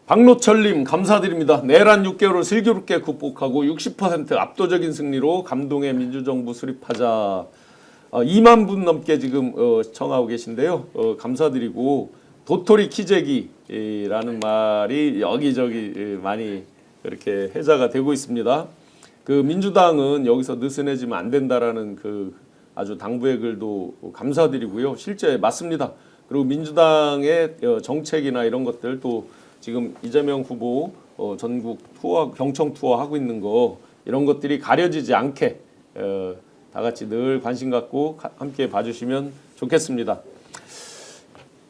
박노철님 감사드립니다. 내란 6개월을 슬기롭게 극복하고 60% 압도적인 승리로 감동의 민주정부 수립하자. 2만 분 넘게 지금 시청하고 계신데요. 감사드리고 도토리 키재기라는 말이 여기저기 많이 이렇게 회자가 되고 있습니다. 그 민주당은 여기서 느슨해지면 안 된다라는 그 아주 당부의 글도 감사드리고요. 실제 맞습니다. 그리고 민주당의 정책이나 이런 것들 또 지금 이재명 후보 전국 투어, 경청 투어 하고 있는 거 이런 것들이 가려지지 않게 다 같이 늘 관심 갖고 함께 봐주시면 좋겠습니다.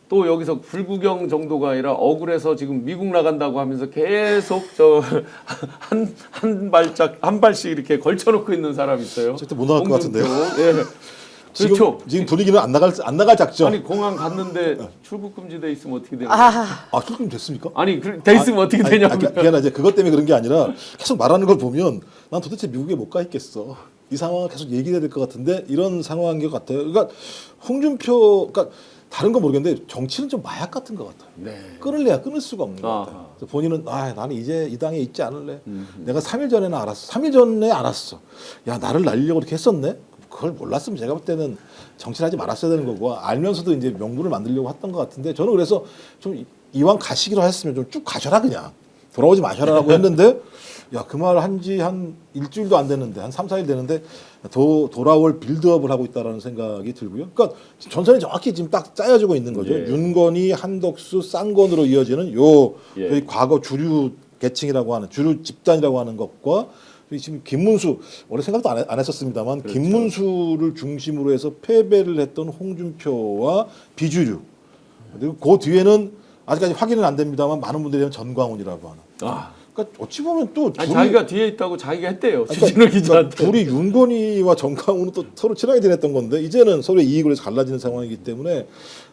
또 여기서 불구경 정도가 아니라 억울해서 지금 미국 나간다고 하면서 계속 한 발씩 이렇게 걸쳐놓고 있는 사람이 있어요. 절대 못 나갈 것 같은데요. 예. 그렇죠. 지금 분위기는 안 나갈 작정. 아니 공항 갔는데 출국 금지돼 있으면 어떻게 되는 출금 됐습니까? 아니 돼 있으면 어떻게 되냐고요. 그게 이제 그것 때문에 그런 게 아니라 계속 말하는 걸 보면 난 도대체 미국에 못 가 있겠어. 이 상황을 계속 얘기해야 될 것 같은데 이런 상황인 것 같아요. 그러니까 홍준표, 그러니까 다른 건 모르겠는데 정치는 좀 마약 같은 것 같아요. 네. 끊을래야 끊을 수가 없는 것 같아요. 그래서 본인은 나는 이제 이 당에 있지 않을래. 내가 3일 전에는 알았어. 3일 전에 알았어. 야 나를 날리려고 이렇게 했었네. 그걸 몰랐으면 제가 볼 때는 정치를 하지 말았어야 되는 거고 알면서도 이제 명분을 만들려고 했던 것 같은데 저는 그래서 좀 이왕 가시기로 했으면 좀 쭉 가셔라 그냥 돌아오지 마셔라라고 했는데 야 그 말 한지 한 일주일도 안 됐는데 한 3, 4일 되는데 돌아올 빌드업을 하고 있다라는 생각이 들고요. 그러니까 전선이 정확히 지금 딱 짜여지고 있는 거죠. 예. 윤건희, 한덕수, 쌍권으로 이어지는 예. 저희 과거 주류 계층이라고 하는 주류 집단이라고 하는 것과 지금 김문수 원래 생각도 안 했었습니다만 그렇죠. 김문수를 중심으로 해서 패배를 했던 홍준표와 비주류 그리고 그 뒤에는 아직까지 확인은 안 됩니다만 많은 분들이 전광훈이라고 하는. 그러니까 어찌 보면 또 아니, 자기가 뒤에 있다고 자기가 했대요. 주진우 그러니까 기자한테. 둘이 윤건희와 전광훈은 또 서로 친하게 지냈던 건데 이제는 서로의 이익을 위해서 갈라지는 상황이기 때문에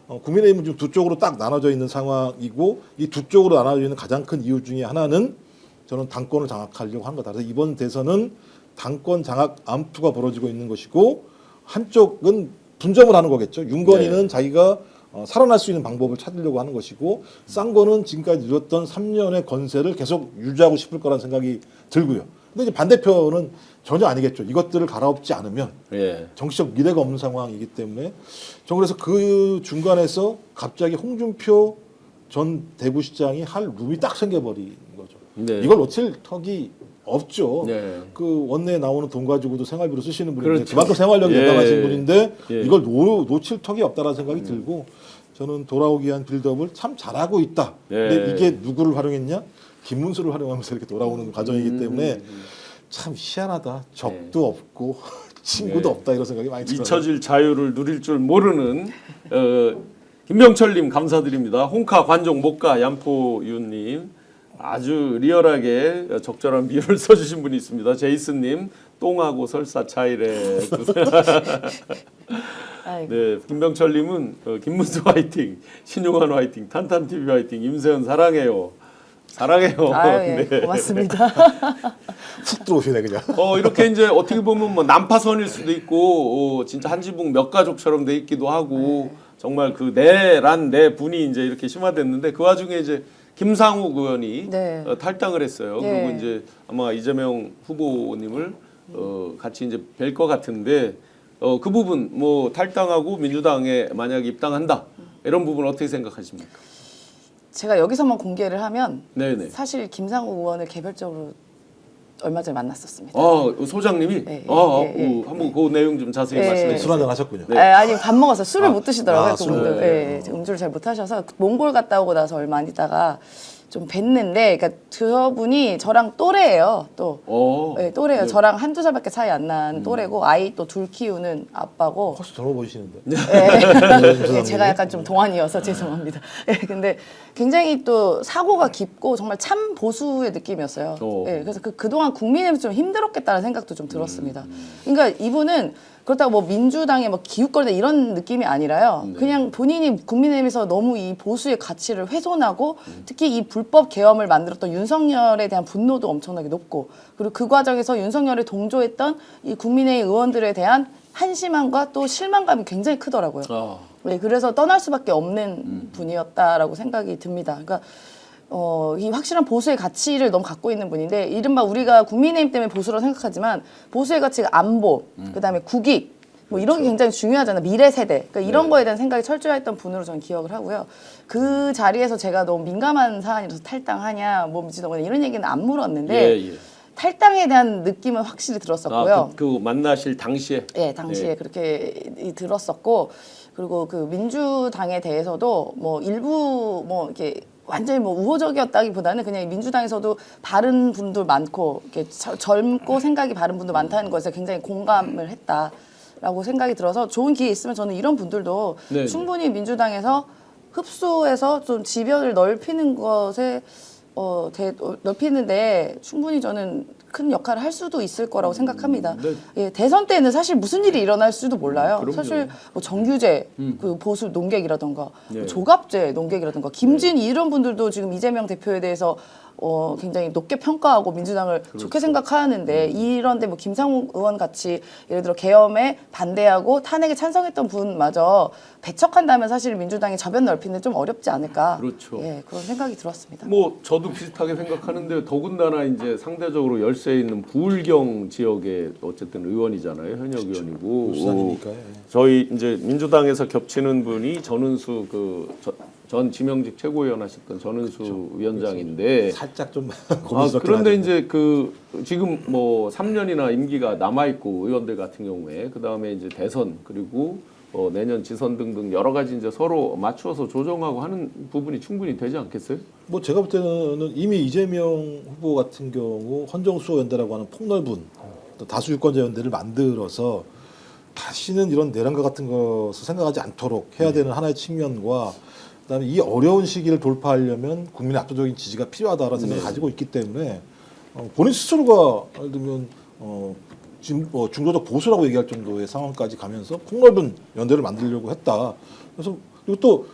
국민의힘은 지금 두 쪽으로 딱 나눠져 있는 상황이고 이 두 쪽으로 나눠져 있는 가장 큰 이유 중에 하나는 저는 당권을 장악하려고 한 거다. 그래서 이번 대선은 당권 장악 암투가 벌어지고 있는 것이고 한쪽은 분점을 하는 거겠죠. 윤건희는 자기가 살아날 수 있는 방법을 찾으려고 하는 것이고 쌍권은 지금까지 누렸던 3년의 건세를 계속 유지하고 싶을 거라는 생각이 들고요. 근데 이제 반대편은 전혀 아니겠죠. 이것들을 갈아엎지 않으면 정치적 미래가 없는 상황이기 때문에 저는 그래서 그 중간에서 갑자기 홍준표 전 대구시장이 할 룸이 딱 생겨버린 거죠. 네. 이걸 놓칠 턱이 없죠. 네. 그 원내에 나오는 돈 가지고도 생활비로 쓰시는 분인데 그렇죠. 그만큼 생활력이 대단하신 예. 분인데 예. 이걸 놓칠 턱이 없다라는 생각이 들고 저는 돌아오기 위한 빌드업을 참 잘하고 있다. 예. 근데 이게 누구를 활용했냐? 김문수를 활용하면서 이렇게 돌아오는 과정이기 때문에 참 희한하다. 적도 없고 친구도 네. 없다 이런 생각이 많이 들어요. 잊혀질 자유를 누릴 줄 모르는 김병철님 감사드립니다. 홍카 관종 목가 얀포유님 아주 리얼하게 적절한 비유를 써주신 분이 있습니다. 제이슨님 똥하고 설사 차이래. 아이고. 네, 김병철님은 김문수 화이팅, 신용환 화이팅, 탄탄 TV 화이팅, 임세현 사랑해요. 사랑해요. 아유, 예, 네. 고맙습니다. 훅 들어오시네 그냥. 이렇게 이제 어떻게 보면 뭐 난파선일 수도 있고 진짜 한 지붕 몇 가족처럼 돼 있기도 하고 정말 그 내 분이 이제 이렇게 심화됐는데 그 와중에 이제 김상욱 의원이 네. 탈당을 했어요. 예. 그리고 이제 아마 이재명 후보님을 같이 이제 뵐 것 같은데 그 부분 뭐 탈당하고 민주당에 만약 입당한다 이런 부분 어떻게 생각하십니까? 제가 여기서만 공개를 하면 네네. 사실 김상욱 의원을 개별적으로 얼마 전에 만났었습니다. 소장님이 네, 한번 그 내용 좀 자세히 예. 말씀해 술 주세요. 한잔 하셨군요. 네. 아니 밥 먹었어요. 술을 못 드시더라고요. 술을. 그분들. 예, 음주를 잘 못 하셔서 몽골 갔다 오고 나서 얼마 안 있다가 좀 뵀는데, 그러니까 저분이 저랑 또래예요. 또 네, 또래예요. 네. 저랑 한두 살밖에 차이 안 난 또래고 아이 또 둘 키우는 아빠고. 훨씬 젊어 보이시는데. 네, 제가 약간 좀 동안이어서 죄송합니다. 네, 근데 굉장히 또 사고가 깊고 정말 참 보수의 느낌이었어요. 네, 그래서 그동안 국민의힘이 좀 힘들었겠다는 생각도 좀 들었습니다. 그러니까 이분은 그렇다고 뭐 민주당에 뭐 기웃거리다 이런 느낌이 아니라요. 그냥 본인이 국민의힘에서 너무 이 보수의 가치를 훼손하고 특히 이 불법 계엄을 만들었던 윤석열에 대한 분노도 엄청나게 높고, 그리고 그 과정에서 윤석열에 동조했던 이 국민의힘 의원들에 대한 한심함과 또 실망감이 굉장히 크더라고요. 네, 그래서 떠날 수밖에 없는 분이었다라고 생각이 듭니다. 그러니까 이 확실한 보수의 가치를 너무 갖고 있는 분인데, 이른바 우리가 국민의힘 때문에 보수라고 생각하지만 보수의 가치가 안보, 그다음에 국익, 뭐 이런 게 굉장히 중요하잖아요. 미래 세대. 그러니까 이런 거에 대한 생각이 철저했던 분으로 저는 기억을 하고요. 그 자리에서 제가 너무 민감한 사안이라서 탈당하냐, 뭐 미치더거나 이런 얘기는 안 물었는데 탈당에 대한 느낌은 확실히 들었었고요. 그 만나실 당시에? 네, 당시에 그렇게 들었었고, 그리고 그 민주당에 대해서도 뭐 일부 뭐 이렇게 완전히 뭐 우호적이었다기보다는 그냥 민주당에서도 바른 분들 많고 이렇게 젊고 생각이 바른 분들 많다는 것에 굉장히 공감을 했다라고 생각이 들어서 좋은 기회 있으면 저는 이런 분들도 네네. 충분히 민주당에서 흡수해서 좀 지변을 넓히는 것에 넓히는데 충분히 저는 큰 역할을 할 수도 있을 거라고 생각합니다. 네. 예, 대선 때는 사실 무슨 일이 일어날지도 몰라요. 그럼요. 사실 뭐 정규제, 그 보수 농객이라던가, 네. 조갑제 농객이라던가, 김진희 이런 분들도 지금 이재명 대표에 대해서 굉장히 높게 평가하고 민주당을 좋게 생각하는데, 이런데 뭐 김상욱 의원 같이 예를 들어 계엄에 반대하고 탄핵에 찬성했던 분마저 배척한다면 사실 민주당이 저변 넓히는 좀 어렵지 않을까. 그렇죠. 예, 그런 생각이 들었습니다. 뭐 저도 비슷하게 생각하는데 더군다나 이제 상대적으로 열세에 있는 부울경 지역의 어쨌든 의원이잖아요. 현역 의원이고. 부산이니까요. 저희 이제 민주당에서 겹치는 분이 전은수 전 지명직 최고위원 하셨던 전은수 위원장인데 살짝 좀 그런데 이제 그 지금 뭐 3년이나 임기가 남아 있고 의원들 같은 경우에 그 다음에 이제 대선 그리고 내년 지선 등등 여러 가지 이제 서로 맞추어서 조정하고 하는 부분이 충분히 되지 않겠어요? 뭐 제가 볼 때는 이미 이재명 후보 같은 경우 헌정수호 연대라고 하는 폭넓은 또 다수 유권자 연대를 만들어서 다시는 이런 내란과 같은 것을 생각하지 않도록 해야 되는 하나의 측면과, 그다음에 이 어려운 시기를 돌파하려면 국민의 압도적인 지지가 필요하다라는 생각을 가지고 있기 때문에 본인 스스로가 예를 들면 중도적 보수라고 얘기할 정도의 상황까지 가면서 폭넓은 연대를 만들려고 했다. 그래서 그리고 또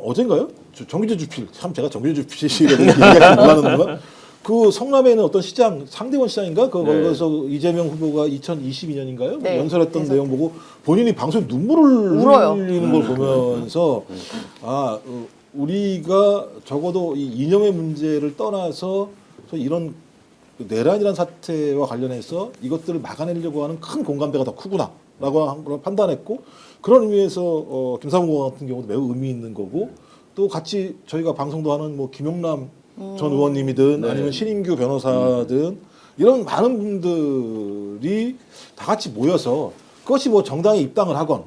어젠가요? 정규제 주필, 참 제가 정규제 주필이라고 얘기할지 몰랐는데 그 성남에 있는 어떤 시장, 상대원 시장인가? 거기서 이재명 후보가 2022년인가요? 네, 연설했던 그래서. 내용 보고 본인이 방송에 눈물을 울어요. 흘리는 걸 보면서 우리가 적어도 이 이념의 문제를 떠나서 이런 내란이라는 사태와 관련해서 이것들을 막아내려고 하는 큰 공감대가 더 크구나라고 판단했고, 그런 의미에서 김상욱 의원 같은 경우도 매우 의미 있는 거고, 또 같이 저희가 방송도 하는 뭐 김용남 전 의원님이든 아니면 신인규 변호사든 이런 많은 분들이 다 같이 모여서 그것이 뭐 정당에 입당을 하건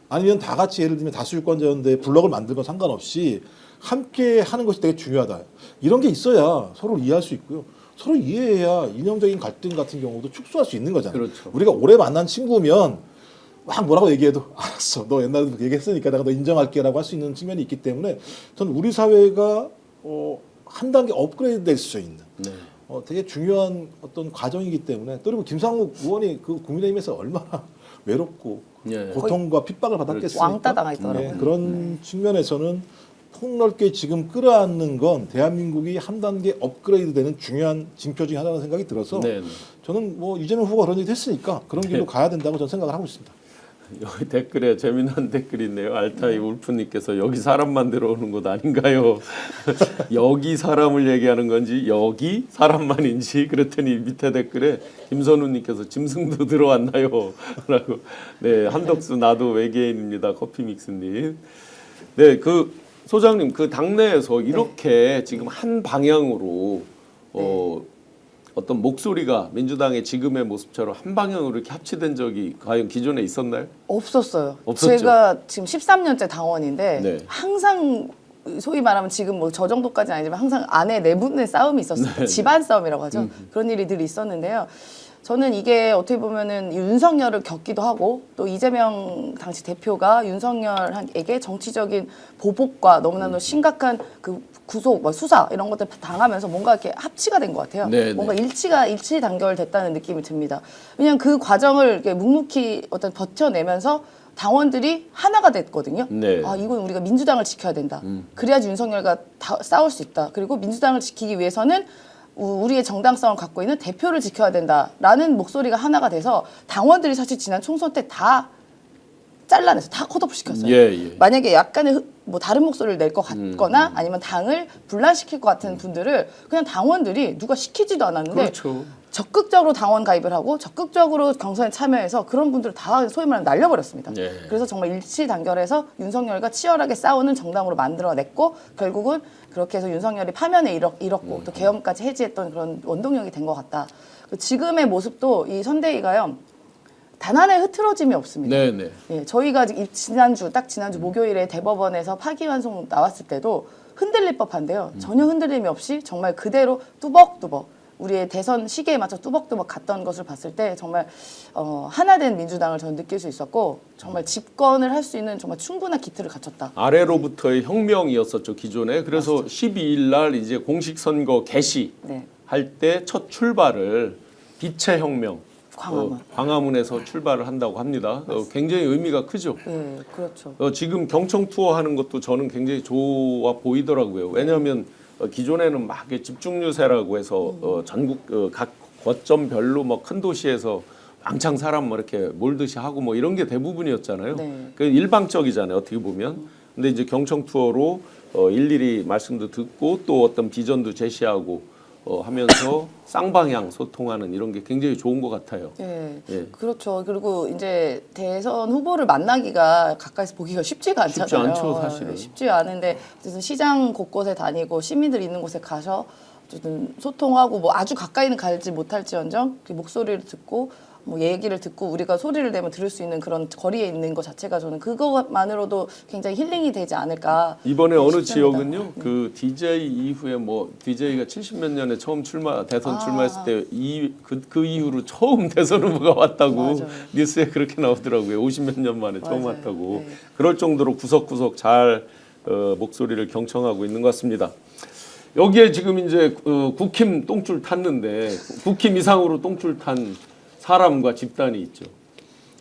아니면 다 같이 예를 들면 다수유권자연대 블록을 만들건 상관없이 함께 하는 것이 되게 중요하다. 이런 게 있어야 서로 이해할 수 있고요. 서로 이해해야 이념적인 갈등 같은 경우도 축소할 수 있는 거잖아요. 그렇죠. 우리가 오래 만난 친구면 막 뭐라고 얘기해도 알았어. 너 옛날에 그렇게 얘기했으니까 내가 너 인정할게라고 할 수 있는 측면이 있기 때문에 저는 우리 사회가 한 단계 업그레이드 될 수 있는 네. 되게 중요한 어떤 과정이기 때문에 또 그리고 김상욱 의원이 그 국민의힘에서 얼마나 외롭고 예. 고통과 핍박을 받았겠습니까? 왕따 당했더라고요. 네, 그런 측면에서는 폭넓게 지금 끌어안는 건 대한민국이 한 단계 업그레이드되는 중요한 징표 중에 하나라는 생각이 들어서 네. 저는 뭐 이재명 후보가 그런 얘기 했으니까 그런 길로 가야 된다고 저는 생각을 하고 있습니다. 여기 댓글에 재미난 댓글이 있네요. 알타이 울프님께서 여기 사람만 들어오는 곳 아닌가요? 여기 사람을 얘기하는 건지 여기 사람만인지 그랬더니 밑에 댓글에 김선우님께서 짐승도 들어왔나요? 라고. 네, 한덕수 나도 외계인입니다. 커피믹스님. 네, 그 소장님 그 당내에서 이렇게 지금 한 방향으로 어떤 목소리가 민주당의 지금의 모습처럼 한 방향으로 이렇게 합치된 적이 과연 기존에 있었나요? 없었어요. 없었죠. 제가 지금 13년째 당원인데 네. 항상 소위 말하면 지금 뭐 저 정도까지는 아니지만 항상 아내 내분의 싸움이 있었어요. 네. 집안 싸움이라고 하죠. 그런 일이 늘 있었는데요. 저는 이게 어떻게 보면은 윤석열을 겪기도 하고 또 이재명 당시 대표가 윤석열에게 정치적인 보복과 너무나도 심각한 그 구속, 뭐 수사 이런 것들 당하면서 뭔가 이렇게 합치가 된 것 같아요. 네, 뭔가 일치 단결됐다는 느낌이 듭니다. 왜냐하면 그 과정을 이렇게 묵묵히 어떤 버텨내면서 당원들이 하나가 됐거든요. 네. 아, 이건 우리가 민주당을 지켜야 된다. 그래야지 윤석열과 싸울 수 있다. 그리고 민주당을 지키기 위해서는 우리의 정당성을 갖고 있는 대표를 지켜야 된다라는 목소리가 하나가 돼서 당원들이 사실 지난 총선 때 다 잘라내서 다 컷오프 시켰어요. 예. 만약에 약간의 뭐 다른 목소리를 낼 것 같거나 아니면 당을 분란시킬 것 같은 분들을 그냥 당원들이 누가 시키지도 않았는데 그렇죠. 적극적으로 당원 가입을 하고 적극적으로 경선에 참여해서 그런 분들을 다 소위 말하면 날려버렸습니다. 예. 그래서 정말 일치 단결해서 윤석열과 치열하게 싸우는 정당으로 만들어냈고 결국은 그렇게 해서 윤석열이 파면에 잃었고 또 계엄까지 해지했던 그런 원동력이 된 것 같다. 지금의 모습도 이 선대위가요. 단 하나의 흐트러짐이 없습니다. 네네. 예, 저희가 지난주 목요일에 대법원에서 파기환송 나왔을 때도 흔들릴 법한데요. 전혀 흔들림이 없이 정말 그대로 뚜벅뚜벅 우리의 대선 시기에 맞춰 뚜벅뚜벅 갔던 것을 봤을 때 정말 하나된 민주당을 저는 느낄 수 있었고 정말 집권을 할 수 있는 정말 충분한 기틀을 갖췄다. 아래로부터의 혁명이었었죠 기존에. 그래서 12일 날 이제 공식 선거 개시 네. 할 때 첫 출발을 빛의 혁명 광화문. 광화문에서 출발을 한다고 합니다. 굉장히 의미가 크죠. 예, 그렇죠. 지금 경청 투어 하는 것도 저는 굉장히 좋아 보이더라고요. 왜냐하면 기존에는 막 집중 유세라고 해서 전국 각 거점별로 뭐 큰 도시에서 왕창 사람 뭐 이렇게 몰듯이 하고 뭐 이런 게 대부분이었잖아요. 네. 그 일방적이잖아요. 어떻게 보면. 근데 이제 경청 투어로 일일이 말씀도 듣고 또 어떤 비전도 제시하고 하면서 쌍방향 소통하는 이런 게 굉장히 좋은 것 같아요. 예, 예. 그렇죠. 그리고 이제 대선 후보를 만나기가 가까이서 보기가 쉽지가 않잖아요. 쉽지 않죠, 사실은. 쉽지 않은데 어쨌든 시장 곳곳에 다니고 시민들 있는 곳에 가서 어쨌든 소통하고 뭐 아주 가까이는 가지 못할지언정 그 목소리를 듣고 뭐 얘기를 듣고 우리가 소리를 내면 들을 수 있는 그런 거리에 있는 것 자체가 저는 그것만으로도 굉장히 힐링이 되지 않을까. 이번에 어느 싶습니다. 지역은요, 그 DJ 이후에 뭐 DJ가 70몇 년에 처음 대선 출마했을 때 그 이후로 처음 대선 후보가 왔다고 맞아요. 뉴스에 그렇게 나오더라고요. 50몇 년 만에 처음 맞아요. 왔다고. 네. 그럴 정도로 구석구석 잘 목소리를 경청하고 있는 것 같습니다. 여기에 지금 이제 국힘 똥줄 탔는데 국힘 이상으로 똥줄 탄 사람과 집단이 있죠.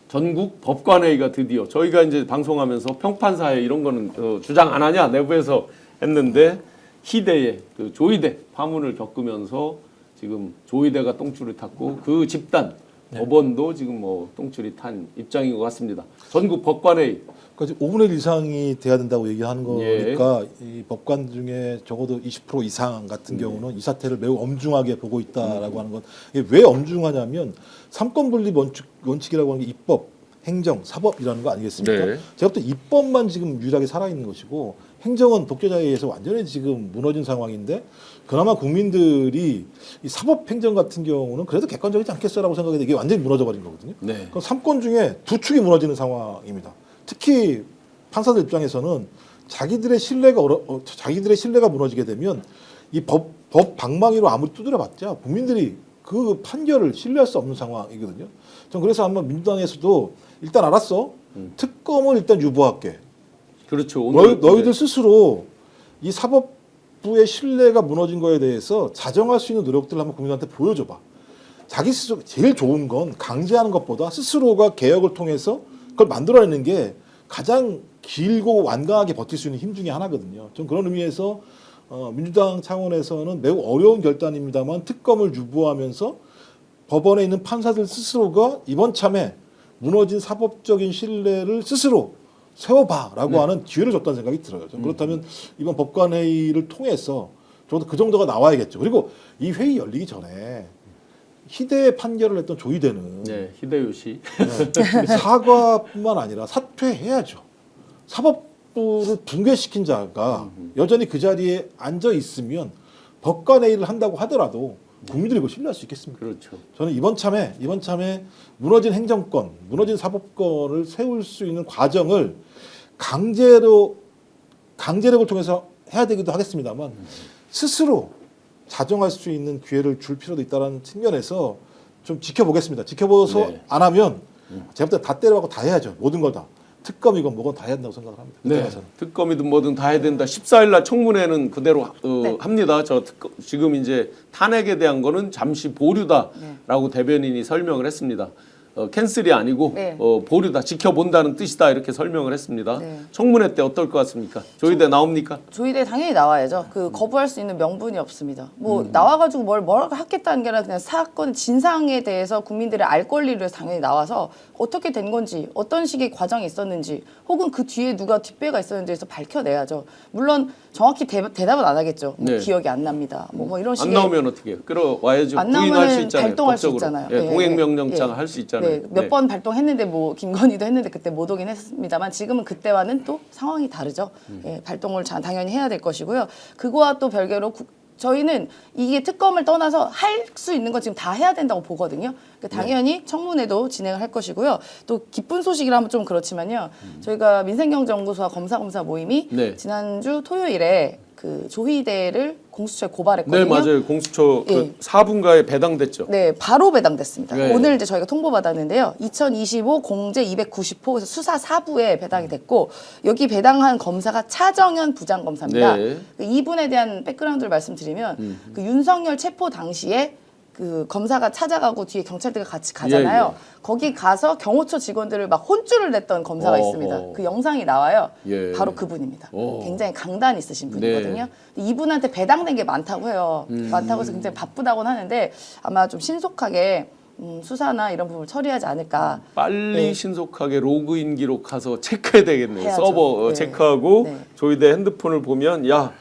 전국 법관회의가 드디어 저희가 이제 방송하면서 평판사회 이런 거는 주장 안 하냐 내부에서 했는데 희대의 그 조희대 파문을 겪으면서 지금 조희대가 똥줄을 탔고 그 집단 법원도 지금 뭐 똥줄이 탄 입장인 것 같습니다. 전국 법관회의 그러니까 5분의 1 이상이 돼야 된다고 얘기하는 거니까 이 법관 중에 적어도 20% 이상 같은 경우는 이 사태를 매우 엄중하게 보고 있다라고 하는 건 이게 왜 엄중하냐면 삼권 분립 원칙이라고 하는 게 입법, 행정, 사법이라는 거 아니겠습니까? 네. 제가 볼 때 입법만 지금 유일하게 살아있는 것이고 행정은 독재자에 의해서 완전히 지금 무너진 상황인데 그나마 국민들이 이 사법 행정 같은 경우는 그래도 객관적이지 않겠어라고 생각했는데 이게 완전히 무너져 버린 거거든요. 네. 그럼 삼권 중에 두 축이 무너지는 상황입니다. 특히 판사들 입장에서는 자기들의 신뢰가 무너지게 되면 이 법 방망이로 아무리 두드려봤자 국민들이 그 판결을 신뢰할 수 없는 상황이거든요. 전 그래서 한번 민주당에서도 일단 알았어. 특검을 일단 유보할게. 그렇죠. 오늘 너희들 스스로 이 사법부의 신뢰가 무너진 거에 대해서 자정할 수 있는 노력들을 한번 국민한테 보여줘봐. 자기 스스로 제일 좋은 건 강제하는 것보다 스스로가 개혁을 통해서 그걸 만들어내는 게 가장 길고 완강하게 버틸 수 있는 힘 중에 하나거든요. 좀 그런 의미에서 민주당 차원에서는 매우 어려운 결단입니다만 특검을 유보하면서 법원에 있는 판사들 스스로가 이번 참에 무너진 사법적인 신뢰를 스스로 세워봐라고 하는 기회를 줬다는 생각이 들어요. 그렇다면 이번 법관회의를 통해서 저도 그 정도가 나와야겠죠. 그리고 이 회의 열리기 전에 희대 판결을 했던 조희대는 네, 히데요시. 사과뿐만 아니라 사퇴해야죠. 사법부를 붕괴시킨 자가 여전히 그 자리에 앉아 있으면 법관회의를 한다고 하더라도 국민들이 그걸 신뢰할 수 있겠습니까? 그렇죠. 저는 이번 참에 무너진 행정권, 무너진 사법권을 세울 수 있는 과정을 강제력을 통해서 해야 되기도 하겠습니다만 스스로 자정할 수 있는 기회를 줄 필요도 있다는 측면에서 좀 지켜보겠습니다. 지켜보서 네. 안 하면 제가 볼 때 다 때려박고 다 해야죠. 모든 걸 다. 특검이건 뭐건 다 해야 된다고 생각을 합니다. 네, 특검이든 뭐든 다 해야 된다. 14일 날 청문회는 그대로 네. 합니다. 지금 이제 탄핵에 대한 거는 잠시 보류다라고 대변인이 설명을 했습니다. 캔슬이 아니고 네. 보류다, 지켜본다는 뜻이다 이렇게 설명을 했습니다. 네. 청문회 때 어떨 것 같습니까? 조희대 나옵니까? 조희대 당연히 나와야죠. 거부할 수 있는 명분이 없습니다. 나와가지고 뭘 하겠다는 게 아니라 그냥 사건 진상에 대해서 국민들의 알 권리를 위해서 당연히 나와서 어떻게 된 건지, 어떤 식의 과정이 있었는지, 혹은 그 뒤에 누가 뒷배가 있었는지에서 밝혀내야죠. 물론 정확히 대답은 안 하겠죠. 네. 기억이 안 납니다. 뭐 이런 식의 안 나오면 어떻게 해요? 끌어와야죠. 안 부인할 수 나오면 있잖아요. 발동할 수 법적으로. 있잖아요. 예, 예, 동행명령장 예. 할 수 있잖아요. 네, 몇 번 발동했는데 뭐 김건희도 했는데 그때 못 오긴 했습니다만 지금은 그때와는 또 상황이 다르죠. 예, 발동을 당연히 해야 될 것이고요. 그거와 또 별개로 저희는 이게 특검을 떠나서 할 수 있는 거 지금 다 해야 된다고 보거든요. 그러니까 당연히 청문회도 진행을 할 것이고요. 또 기쁜 소식이라면 좀 그렇지만요. 저희가 민생경제연구소와 검사 모임이 네. 지난주 토요일에 그 조희대를 공수처에 고발했거든요. 네, 맞아요. 공수처 예. 그 4분가에 배당됐죠. 네, 바로 배당됐습니다. 네. 오늘 이제 저희가 통보받았는데요. 2025 공제 290호에서 수사 4부에 배당이 됐고 여기 배당한 검사가 차정현 부장검사입니다. 네. 이분에 대한 백그라운드를 말씀드리면 그 윤석열 체포 당시에 그 검사가 찾아가고 뒤에 경찰들과 같이 가잖아요. 예, 예. 거기 가서 경호처 직원들을 막 혼쭐을 냈던 검사가 어허. 있습니다. 그 영상이 나와요. 예. 바로 그분입니다. 오. 굉장히 강단 있으신 분이거든요. 네. 근데 이분한테 배당된 게 많다고 해요. 많다고 해서 굉장히 바쁘다고는 하는데 아마 좀 신속하게 수사나 이런 부분을 처리하지 않을까. 빨리 네. 신속하게 로그인 기록 가서 체크해야 되겠네요. 해야죠. 서버 네. 체크하고 네. 조희대 핸드폰을 보면 야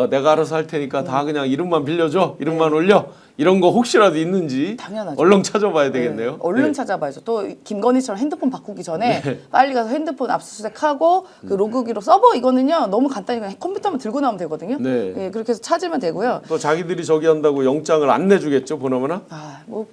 내가 알아서 할 테니까 다 그냥 이름만 빌려줘. 이름만 올려. 이런 거 혹시라도 있는지 당연하죠. 얼른 찾아봐야 되겠네요. 네, 얼른 네. 찾아봐야죠. 또 김건희처럼 핸드폰 바꾸기 전에 빨리 가서 핸드폰 압수수색하고 그 로그 기록 서버 이거는요 너무 간단히 그냥 컴퓨터만 들고 나오면 되거든요. 네. 예, 그렇게 해서 찾으면 되고요. 또 자기들이 저기 한다고 영장을 안 내주겠죠, 보나마나? 뭐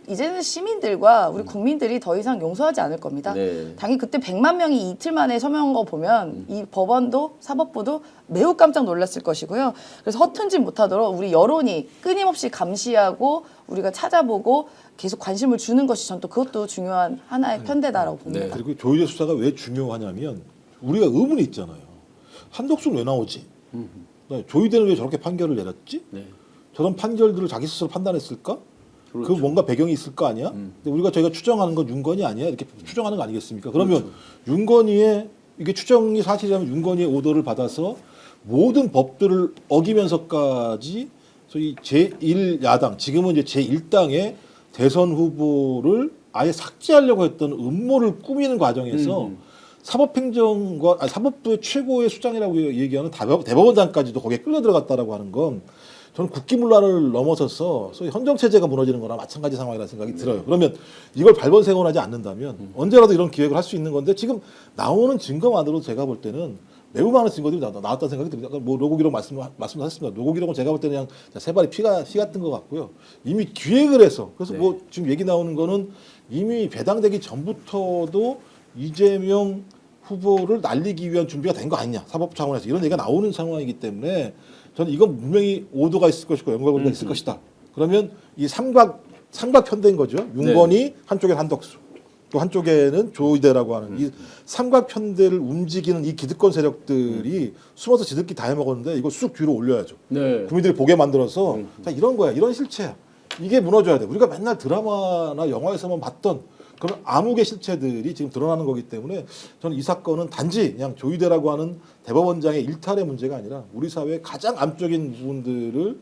이제는 시민들과 우리 국민들이 더 이상 용서하지 않을 겁니다. 네. 당연히 그때 100만 명이 이틀 만에 서명한 거 보면 이 법원도 사법부도 매우 깜짝 놀랐을 것이고요. 그래서 허튼짓 못하도록 우리 여론이 끊임없이 감시하고 우리가 찾아보고 계속 관심을 주는 것이 전 또 그것도 중요한 하나의 편대다라고 봅니다. 네. 그리고 조희대 수사가 왜 중요하냐면 우리가 의문이 있잖아요. 한덕수는 왜 나오지? 조희대는 왜 저렇게 판결을 내렸지? 네. 저런 판결들을 자기 스스로 판단했을까? 그렇죠. 그 뭔가 배경이 있을 거 아니야? 근데 저희가 추정하는 건 윤건이 아니야? 이렇게 추정하는 거 아니겠습니까? 그러면 윤건이의 이게 추정이 사실이라면 윤건이의 오더를 받아서 모든 법들을 어기면서까지 소위 제1야당 지금은 이제 제1당의 대선 후보를 아예 삭제하려고 했던 음모를 꾸미는 과정에서 사법부의 최고의 수장이라고 얘기하는 대법원장까지도 거기에 끌려 들어갔다라고 하는 건 저는 국기문란을 넘어서서 소위 헌정체제가 무너지는 거나 마찬가지 상황이라는 생각이 들어요. 그러면 이걸 발본색원하지 않는다면 언제라도 이런 기획을 할 수 있는 건데 지금 나오는 증거만으로도 제가 볼 때는 매우 많은 증거들이 나왔다는 생각이 듭니다. 아까 뭐 로고 기록 말씀하셨습니다. 로고 기록은 제가 볼 때는 그냥 세 발에 피 같은 것 같고요. 이미 기획을 해서 그래서 뭐 지금 얘기 나오는 거는 이미 배당되기 전부터도 이재명 후보를 날리기 위한 준비가 된 거 아니냐 사법 차원에서 이런 얘기가 나오는 상황이기 때문에 저는 이건 분명히 오도가 있을 것이고 연관고리가 있을 것이다. 그러면 이 삼각편대인 거죠. 윤건이 한쪽에 한덕수, 또 한쪽에는 조의대라고 하는 이 삼각편대를 움직이는 이 기득권 세력들이 숨어서 지들끼리 다 해먹었는데 이거 쑥 뒤로 올려야죠. 네. 국민들이 보게 만들어서 자, 이런 거야. 이런 실체야. 이게 무너져야 돼. 우리가 맨날 드라마나 영화에서만 봤던 그런 암흑의 실체들이 지금 드러나는 거기 때문에 저는 이 사건은 단지 그냥 조의대라고 하는 대법원장의 일탈의 문제가 아니라 우리 사회의 가장 암적인 부분들을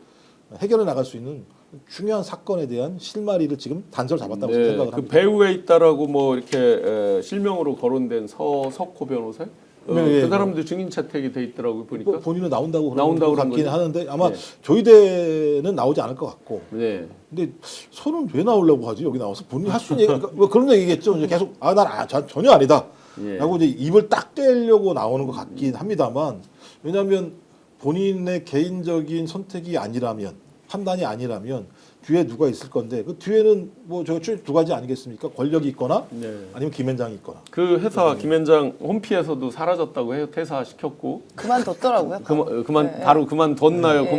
해결해 나갈 수 있는 중요한 사건에 대한 실마리를 지금 단서를 잡았다고 네, 생각을 그 합니다. 배후에 있다라고 뭐 이렇게 실명으로 거론된 서석호 변호사, 네, 그 네. 사람도 증인 채택이 돼 있더라고요 보니까. 본인은 나온다고 나온다고 그런 것 같긴 그런 하는데 아마 네. 조의대는 나오지 않을 것 같고. 네. 근데 서는 왜 나오려고 하지? 여기 나와서 본인이 할 수 있는 얘기, 뭐 그런 얘기겠죠. 이제 계속 난 전혀 아니다. 예. 라고 이제 입을 딱 떼려고 나오는 것 같긴 합니다만 왜냐하면 본인의 개인적인 선택이 아니라면 판단이 아니라면 뒤에 누가 있을 건데 그 뒤에는 뭐 저 두 가지 아니겠습니까? 권력이 있거나 네. 아니면 김현장이 있거나. 그 회사 김현장 홈피에서도 사라졌다고 해요. 퇴사시켰고 그만뒀더라고요. 그만 바로 그만뒀나요? 네.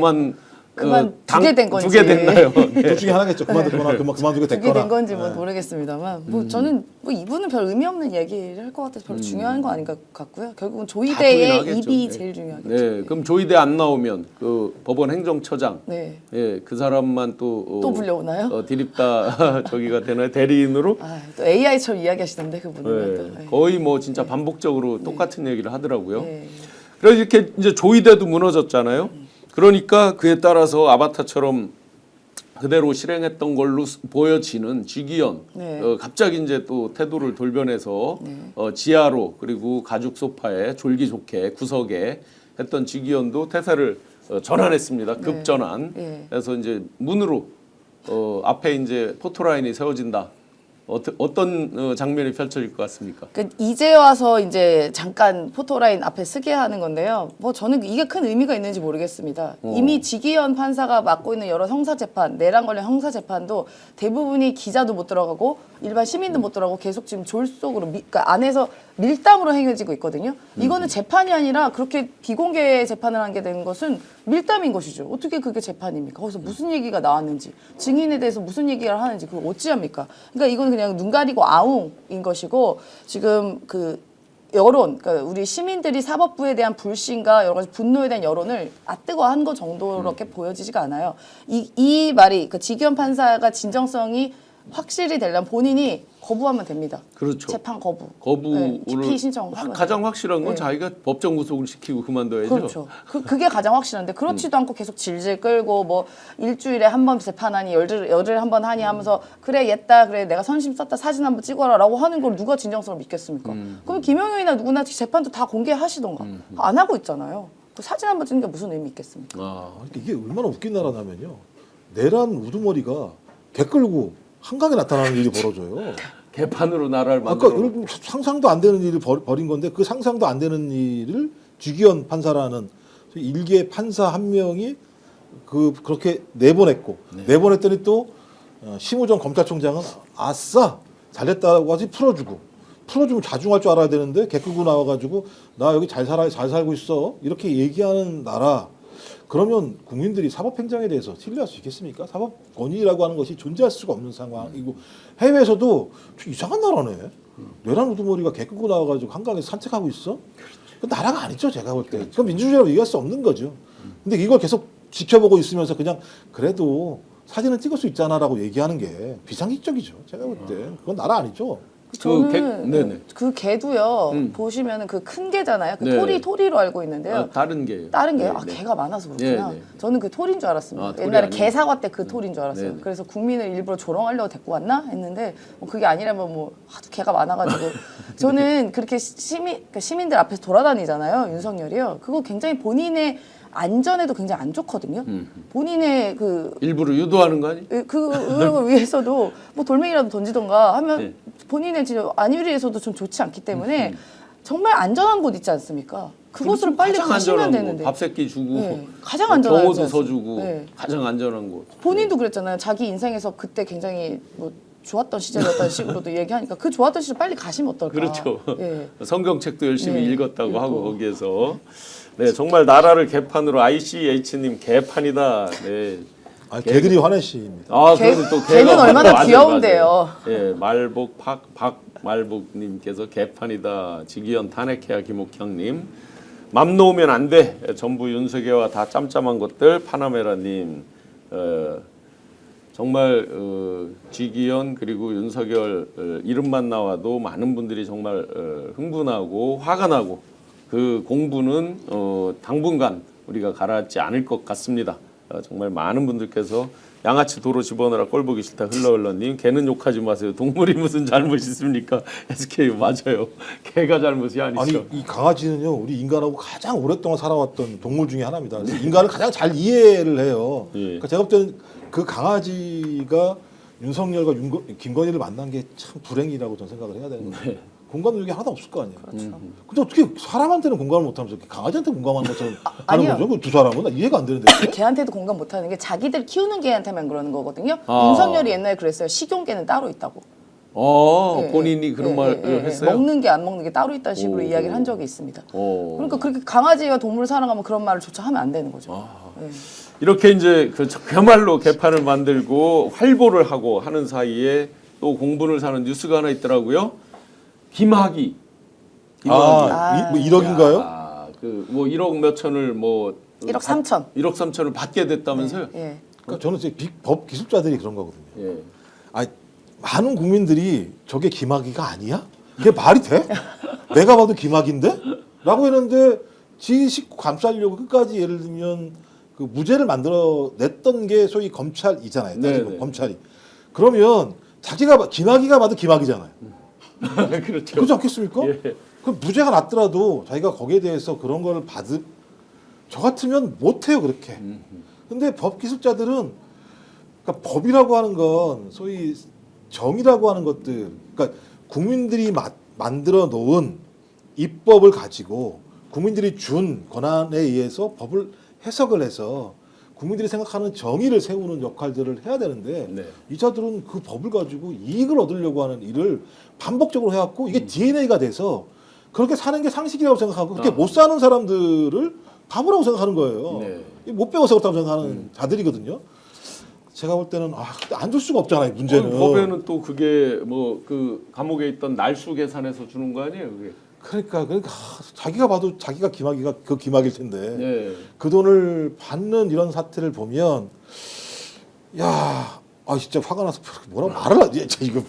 두게 그만두게 된 건지. 됐나요? 네. 둘 중에 하나겠죠. 그만두거나 그만두게 두게 됐거나. 된 건지 뭐 모르겠습니다만 뭐 저는 뭐 이분은 별 의미 없는 얘기를 할 것 같아서 별로 중요한 거 아닌 것 같고요. 결국은 조의대의 하겠죠. 입이 네. 제일 중요하겠죠. 네, 그럼 조의대 안 나오면 그 법원 행정처장, 네. 예, 그 사람만 또 또 불려오나요? 디립다 저기가 되나요? 대리인으로? 아, 또 AI처럼 이야기하시던데 그분은 또. 네, 거의 뭐 진짜 반복적으로 똑같은 얘기를 하더라고요. 네. 그래서 이렇게 이제 조의대도 무너졌잖아요. 그러니까 그에 따라서 아바타처럼 그대로 실행했던 걸로 보여지는 지기현 네. 갑자기 이제 또 태도를 돌변해서 지하로 그리고 가죽 소파에 졸기 좋게 구석에 했던 지기현도 태세를 전환했습니다. 급전환. 네. 그래서 이제 문으로 앞에 이제 포토라인이 세워진다. 어떤 장면이 펼쳐질 것 같습니까? 그 이제 와서 이제 잠깐 포토라인 앞에 쓰게 하는 건데요. 뭐 저는 이게 큰 의미가 있는지 모르겠습니다. 이미 지기현 판사가 맡고 있는 여러 형사 재판, 내란 관련 형사 재판도 대부분이 기자도 못 들어가고 일반 시민도 못 들어가고 계속 지금 졸속으로 그러니까 안에서 밀당으로 행해지고 있거든요. 이거는 재판이 아니라 그렇게 비공개 재판을 하게 된 것은 밀담인 것이죠. 어떻게 그게 재판입니까? 거기서 무슨 얘기가 나왔는지, 증인에 대해서 무슨 얘기를 하는지 그걸 어찌합니까? 그러니까 이건 그냥 눈 가리고 아웅인 것이고 지금 그 여론, 그러니까 우리 시민들이 사법부에 대한 불신과 여러 가지 분노에 대한 여론을 아뜨거한 것 정도로밖에 보여지지가 않아요. 이 말이 그 지기현 판사가 진정성이 확실히 되려면 본인이 거부하면 됩니다. 그렇죠. 재판 거부. 거부를 기피 신청하면 가장 확실한 건 네. 자기가 법정 구속을 시키고 그만둬야죠. 그렇죠. 그게 가장 확실한데 그렇지도 않고 계속 질질 끌고 뭐 일주일에 한 번 재판하니 열흘에 한 번 하니 하면서 그래 옛다 그래 내가 선심 썼다 사진 한번 찍어라라고 하는 걸 누가 진정성을 믿겠습니까? 그럼 김영현이나 누구나 재판도 다 공개하시던가 안 하고 있잖아요. 그 사진 한번 찍는 게 무슨 의미 있겠습니까? 그러니까 이게 얼마나 웃긴 나라냐면요. 내란 우두머리가 개 끌고 한강에 나타나는 일이 벌어져요. 개판으로 나라를 아까 만들어. 예를 들면 상상도 안 되는 일을 벌인 건데 그 상상도 안 되는 일을 지기현 판사라는 일개 판사 한 명이 그렇게 내보냈고 내보냈더니 또 심우정 검찰총장은 아싸 잘했다고 하지 풀어주면 자중할 줄 알아야 되는데 개 끌고 나와가지고 나 여기 잘 살고 있어 이렇게 얘기하는 나라. 그러면 국민들이 사법행정에 대해서 신뢰할 수 있겠습니까? 사법권위라고 하는 것이 존재할 수가 없는 상황이고 해외에서도 좀 이상한 나라네. 내란 우두머리가 개 끌고 나와가지고 한강에서 산책하고 있어? 그 나라가 아니죠 제가 볼 때. 그건 민주주의라고 얘기할 수 없는 거죠. 근데 이걸 계속 지켜보고 있으면서 그냥 그래도 사진은 찍을 수 있잖아라고 얘기하는 게 비상식적이죠. 제가 볼 때. 그건 나라 아니죠. 저는 그 개도요 보시면은 그 큰 개잖아요. 그 네. 토리로 알고 있는데요. 다른 게요. 다른 게요? 네, 아 네. 개가 많아서 그렇구나. 네, 네. 저는 그 토리인 줄 알았습니다. 토리 옛날에 아니에요? 개 사과 때 그 토리인 줄 알았어요. 네, 네. 그래서 국민을 일부러 조롱하려고 데리고 왔나 했는데 뭐 그게 아니라면 뭐 하도 개가 많아가지고 저는 그렇게 그러니까 시민들 앞에서 돌아다니잖아요. 윤석열이요. 그거 굉장히 본인의 안전에도 굉장히 안 좋거든요. 본인의 일부러 유도하는 거 아니? 그 의혹을 위해서도 뭐 돌멩이라도 던지던가 하면 네. 본인의 진짜 안위위해서도 좀 좋지 않기 때문에 정말 안전한 곳 있지 않습니까? 그곳으로 빨리 가장 가시면 안전한 되는데. 곳, 밥 새끼 주고 네, 가장 안전한 경호도 곳이었어요. 서주고 네. 가장 안전한 곳. 본인도 그랬잖아요. 자기 인생에서 그때 굉장히 뭐 좋았던 시절이었다는 식으로도 얘기하니까 그 좋았던 시절 빨리 가시면 어떨까? 그렇죠. 예. 성경책도 열심히 네, 읽었다고 하고 읽고. 거기에서 네, 정말 나라를 개판으로 ICH님 개판이다. 네. 아, 개들이 화내시입니다. 아, 그러면 또 걔는 개가 얼마나 맞아요, 귀여운데요. 맞아요. 예, 말복 박말복님께서 개판이다. 지기현 탄핵해야 김옥형님. 맘 놓으면 안 돼. 전부 윤석열과 다 짬짬한 것들. 파나메라님. 정말 지기현 그리고 윤석열 이름만 나와도 많은 분들이 정말 흥분하고 화가 나고 그 공부는 당분간 우리가 가라앉지 않을 것 같습니다. 정말 많은 분들께서 양아치 도로 집어넣으라 꼴보기 싫다 흘러흘러님. 개는 욕하지 마세요. 동물이 무슨 잘못이 있습니까? SK 맞아요. 개가 잘못이 아니죠. 아니 이 강아지는요 우리 인간하고 가장 오랫동안 살아왔던 동물 중에 하나입니다. 그래서 인간을 가장 잘 이해를 해요. 예. 그러니까 제가 볼 때는 그 강아지가 윤석열과 김건희를 만난 게 참 불행이라고 저는 생각을 해야 되는 거예요. 공감력이 하나도 없을 거 아니에요. 그렇죠. 근데 어떻게 사람한테는 공감을 못하면서 강아지한테 공감하는 것처럼 하는 아니요. 거죠? 그 두 사람은 나 이해가 안 되는데. 그게? 걔한테도 공감 못하는 게 자기들 키우는 개한테만 그러는 거거든요. 아. 윤석열이 옛날에 그랬어요. 식용개는 따로 있다고. 예, 본인이 예, 그런 예, 말을 예, 예. 했어요. 먹는 게 안 먹는 게 따로 있다는 식으로 오. 이야기를 한 적이 있습니다. 오. 그러니까 그렇게 강아지가 동물 사랑하면 그런 말을 조차 하면 안 되는 거죠. 아. 예. 이렇게 이제 그야말로 개판을 만들고 활보를 하고 하는 사이에 또 공분을 사는 뉴스가 하나 있더라고요. 김학의. 뭐 1억인가요? 그뭐 1억 몇천을 뭐 1억 3천. 1억 3천을 받게 됐다면서요? 예. 그러니까 저는 이제 법 기술자들이 그런 거거든요. 예. 아, 많은 국민들이 저게 김학의가 아니야? 그게 말이 돼? 내가 봐도 김학의인데? 라고 했는데 지 식구 감싸려고 끝까지 예를 들면 그 무죄를 만들어냈던 게 소위 검찰이잖아요. 따지고 네네. 검찰이. 그러면 자기가 김학의가 봐도 김학의잖아요. 그렇죠. 그렇지 않겠습니까? 예. 그럼 무죄가 났더라도 자기가 거기에 대해서 그런 걸 저 같으면 못해요 그렇게. 근데 법 기술자들은 그러니까 법이라고 하는 건 소위 정의라고 하는 것들, 그러니까 국민들이 만들어 놓은 입법을 가지고 국민들이 준 권한에 의해서 법을 해석을 해서 국민들이 생각하는 정의를 세우는 역할들을 해야 되는데 네. 이 자들은 그 법을 가지고 이익을 얻으려고 하는 일을 반복적으로 해왔고 이게 DNA가 돼서 그렇게 사는 게 상식이라고 생각하고 그렇게 못 사는 사람들을 바보라고 생각하는 거예요. 네. 못 배워서 그렇다고 생각하는 자들이거든요. 제가 볼 때는 안 줄 수가 없잖아요. 문제는. 법에는 또 그게 뭐 그 감옥에 있던 날수 계산해서 주는 거 아니에요, 그게? 그러니까 자기가 봐도 자기가 김학의가 그 김학일 텐데 예. 그 돈을 받는 이런 사태를 보면 진짜 화가 나서 뭐라고 말을 하지? 이거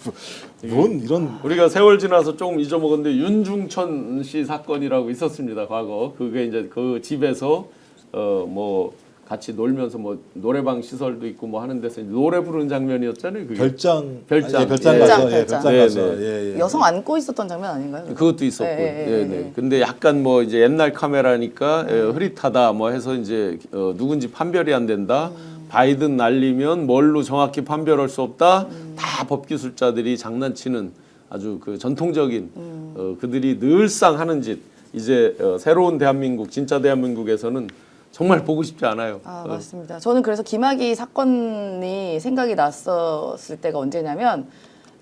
뭔 이런 우리가 세월 지나서 조금 잊어먹었는데 윤중천 씨 사건이라고 있었습니다. 과거 그게 이제 그 집에서 뭐 같이 놀면서 뭐 노래방 시설도 있고 뭐 하는 데서 노래 부르는 장면이었잖아요. 그게. 별장 별장. 예, 별장 예. 가서 별장. 별장 네, 가서 네. 예. 여성 안고 있었던 장면 아닌가요? 그것도 있었고, 네. 근데 약간 뭐 이제 옛날 카메라니까 흐릿하다 뭐 해서 이제 누군지 판별이 안 된다. 바이든 날리면 뭘로 정확히 판별할 수 없다. 다 법기술자들이 장난치는 아주 그 전통적인 그들이 늘상 하는 짓. 이제 새로운 대한민국, 진짜 대한민국에서는 정말 보고 싶지 않아요. 맞습니다. 저는 그래서 김학의 사건이 생각이 났었을 때가 언제냐면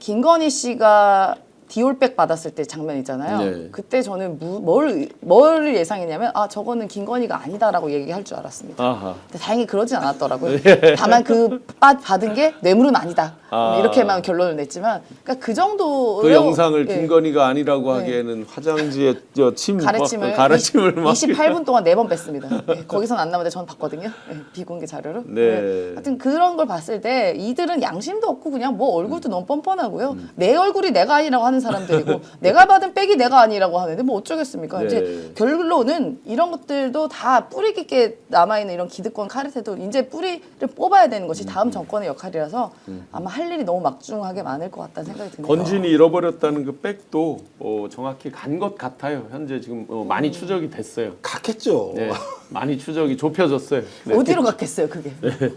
김건희 씨가 디올백 받았을 때 장면 있잖아요. 네. 그때 저는 뭘 예상했냐면 저거는 김건희가 아니다라고 얘기할 줄 알았습니다. 아하. 근데 다행히 그러진 않았더라고요. 다만 그 받은 게 뇌물은 아니다. 이렇게만 결론을 냈지만 그러니까 그 정도 그 영상을 예. 김건희가 아니라고 하기에는 화장지에 침 가래침을 막 28분 동안 4번 뺐습니다. 네, 거기선 안 나오는데 저는 봤거든요. 네, 비공개 자료로. 네. 하여튼 그런 걸 봤을 때 이들은 양심도 없고 그냥 뭐 얼굴도 너무 뻔뻔하고요. 내 얼굴이 내가 아니라고 하는 사람들이고 내가 받은 백이 내가 아니라고 하는데 뭐 어쩌겠습니까. 네. 이제 결론은 이런 것들도 다 뿌리 깊게 남아있는 이런 기득권 카르텔도 이제 뿌리를 뽑아야 되는 것이 다음 정권의 역할이라서 아마 할 일이 너무 막중하게 많을 것 같다는 생각이 듭니다. 건진이 잃어버렸다는 그 백도 정확히 간 것 같아요. 현재 지금 많이 추적이 됐어요. 갔겠죠. 네, 많이 추적이 좁혀졌어요. 네. 어디로 갔겠어요 그게.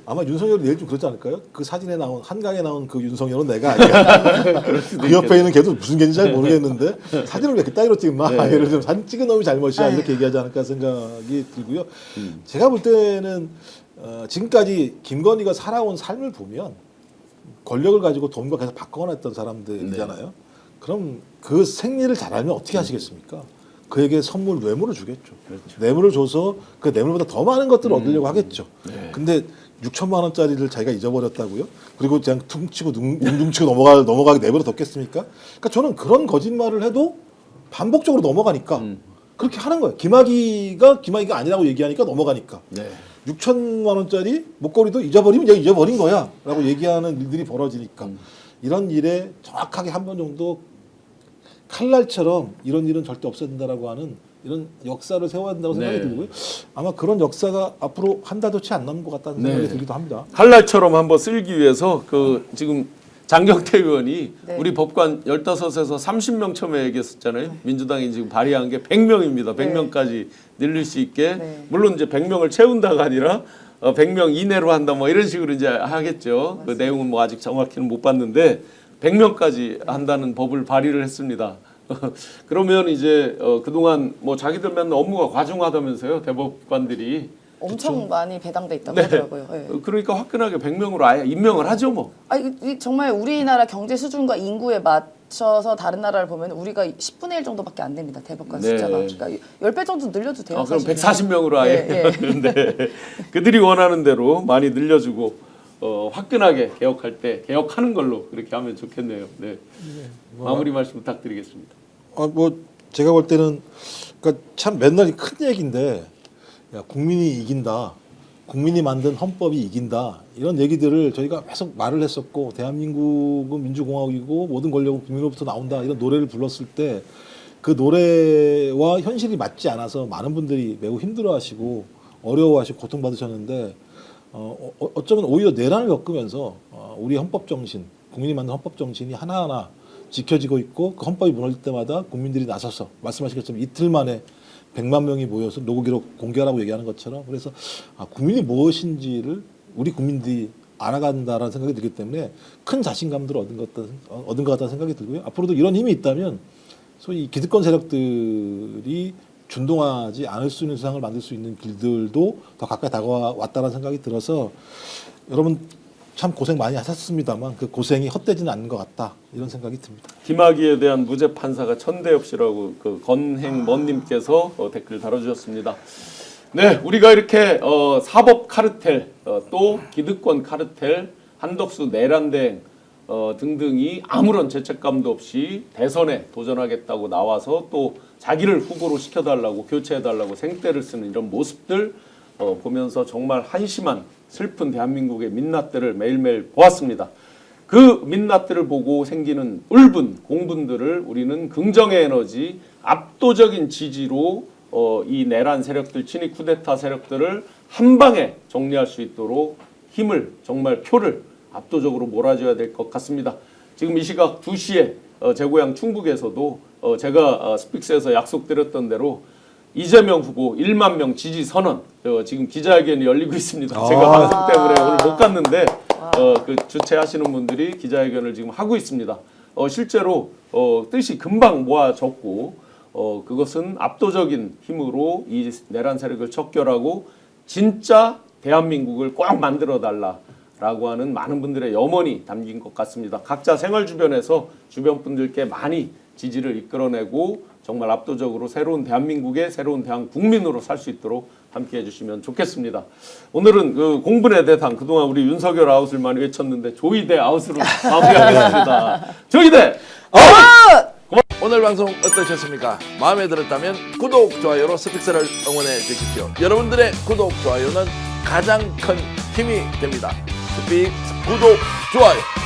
아마 윤석열이 내일 좀 그렇지 않을까요? 그 사진에 나온 한강에 나온 그 윤석열은 내가 아니야. 그 옆에 있는 걔도 무슨 걔인지 잘 모르겠는데 사진을 왜 그따위로 찍나? 네. 예를 들면 사진 찍은 놈이 잘못이야 이렇게 얘기하지 않을까 생각이 들고요. 제가 볼 때는 지금까지 김건희가 살아온 삶을 보면 권력을 가지고 돈과 계속 바꿔놨던 사람들이잖아요. 그럼 그 생리를 잘 알면 어떻게 하시겠습니까? 그에게 선물 뇌물을 주겠죠. 뇌물을 줘서 그 뇌물보다 더 많은 것들을 얻으려고 하겠죠. 근데 6천만 원짜리를 자기가 잊어버렸다고요? 그리고 그냥 퉁치고 둥둥치고 넘어가게 내버려 뒀겠습니까? 그러니까 저는 그런 거짓말을 해도 반복적으로 넘어가니까 그렇게 하는 거예요. 김학의가 아니라고 얘기하니까 넘어가니까. 6천만 원짜리 목걸이도 잊어버리면 얘 잊어버린 거야 라고 얘기하는 일들이 벌어지니까 이런 일에 정확하게 한 번 정도 칼날처럼 이런 일은 절대 없어야 된다라고 하는 이런 역사를 세워야 된다고 생각이 들고요. 아마 그런 역사가 앞으로 한 달도 채 안 남은 것 같다는 생각이 들기도 합니다. 칼날처럼 한번 쓸기 위해서 그 지금 장경태 의원이 네. 우리 법관 15에서 30명 처음에 얘기했었잖아요. 민주당이 지금 발의한 게 100명입니다. 100명까지 늘릴 수 있게. 네. 물론 이제 100명을 채운다가 아니라 100명 이내로 한다 뭐 이런 식으로 이제 하겠죠. 그 내용은 뭐 아직 정확히는 못 봤는데 100명까지 한다는 법을 발의를 했습니다. 그러면 이제 그동안 뭐 자기들 맨날 업무가 과중하다면서요. 대법관들이. 엄청 많이 배당돼 있다고 하더라고요. 네. 그러니까 화끈하게 100명으로 아예 임명을 하죠 뭐. 정말 우리나라 경제 수준과 인구에 맞춰서 다른 나라를 보면 우리가 10분의 1 정도밖에 안 됩니다. 대법관 네. 숫자가. 그러니까 10배 정도 늘려도 돼요. 그럼 사실은. 140명으로 아예. 네, 네. 그들이 원하는 대로 많이 늘려주고 화끈하게 개혁할 때 개혁하는 걸로 그렇게 하면 좋겠네요. 네. 마무리 말씀 부탁드리겠습니다. 뭐 제가 볼 때는 그러니까 참 맨날 큰 얘기인데 야, 국민이 이긴다. 국민이 만든 헌법이 이긴다. 이런 얘기들을 저희가 계속 말을 했었고 대한민국은 민주공화국이고 모든 권력은 국민으로부터 나온다. 이런 노래를 불렀을 때 그 노래와 현실이 맞지 않아서 많은 분들이 매우 힘들어하시고 어려워하시고 고통받으셨는데 어쩌면 오히려 내란을 겪으면서 우리 헌법 정신, 국민이 만든 헌법 정신이 하나하나 지켜지고 있고 그 헌법이 무너질 때마다 국민들이 나서서 말씀하신 것처럼 이틀 만에 100만 명이 모여서 노고 기록 공개하라고 얘기하는 것처럼 그래서 국민이 무엇인지를 우리 국민들이 알아간다라는 생각이 들기 때문에 큰 자신감들을 얻은 것 같다는 생각이 들고요. 앞으로도 이런 힘이 있다면 소위 기득권 세력들이 준동하지 않을 수 있는 세상을 만들 수 있는 길들도 더 가까이 다가왔다는 생각이 들어서 여러분 참 고생 많이 하셨습니다만 그 고생이 헛되지는 않는 것 같다 이런 생각이 듭니다. 김학의에 대한 무죄 판사가 천대엽 씨라고 그 건행먼님께서 댓글 달아주셨습니다. 네, 우리가 이렇게 사법 카르텔 또 기득권 카르텔 한덕수 내란대행 등등이 아무런 죄책감도 없이 대선에 도전하겠다고 나와서 또 자기를 후보로 시켜달라고 교체해달라고 생떼를 쓰는 이런 모습들 보면서 정말 한심한 슬픈 대한민국의 민낯들을 매일매일 보았습니다. 그 민낯들을 보고 생기는 울분, 공분들을 우리는 긍정의 에너지, 압도적인 지지로 이 내란 세력들, 친위 쿠데타 세력들을 한 방에 정리할 수 있도록 힘을, 정말 표를 압도적으로 몰아줘야 될 것 같습니다. 지금 이 시각 2시에 제 고향 충북에서도 제가 스픽스에서 약속드렸던 대로 이재명 후보 1만 명 지지 선언 지금 기자회견이 열리고 있습니다. 제가 방송 때문에 오늘 못 갔는데 그 주최하시는 분들이 기자회견을 지금 하고 있습니다. 실제로 뜻이 금방 모아졌고 그것은 압도적인 힘으로 이 내란 세력을 척결하고 진짜 대한민국을 꼭 만들어달라라고 하는 많은 분들의 염원이 담긴 것 같습니다. 각자 생활 주변에서 주변 분들께 많이 지지를 이끌어내고 정말 압도적으로 새로운 대한민국의 새로운 대한 국민으로 살 수 있도록 함께해 주시면 좋겠습니다. 오늘은 그 공분의 대상 그동안 우리 윤석열 아웃을 많이 외쳤는데 조이대 아웃으로 마무리하겠습니다. 조이대 아웃! 오늘 방송 어떠셨습니까? 마음에 들었다면 구독, 좋아요로 스픽스를 응원해 주십시오. 여러분들의 구독, 좋아요는 가장 큰 힘이 됩니다. 스픽스 구독, 좋아요.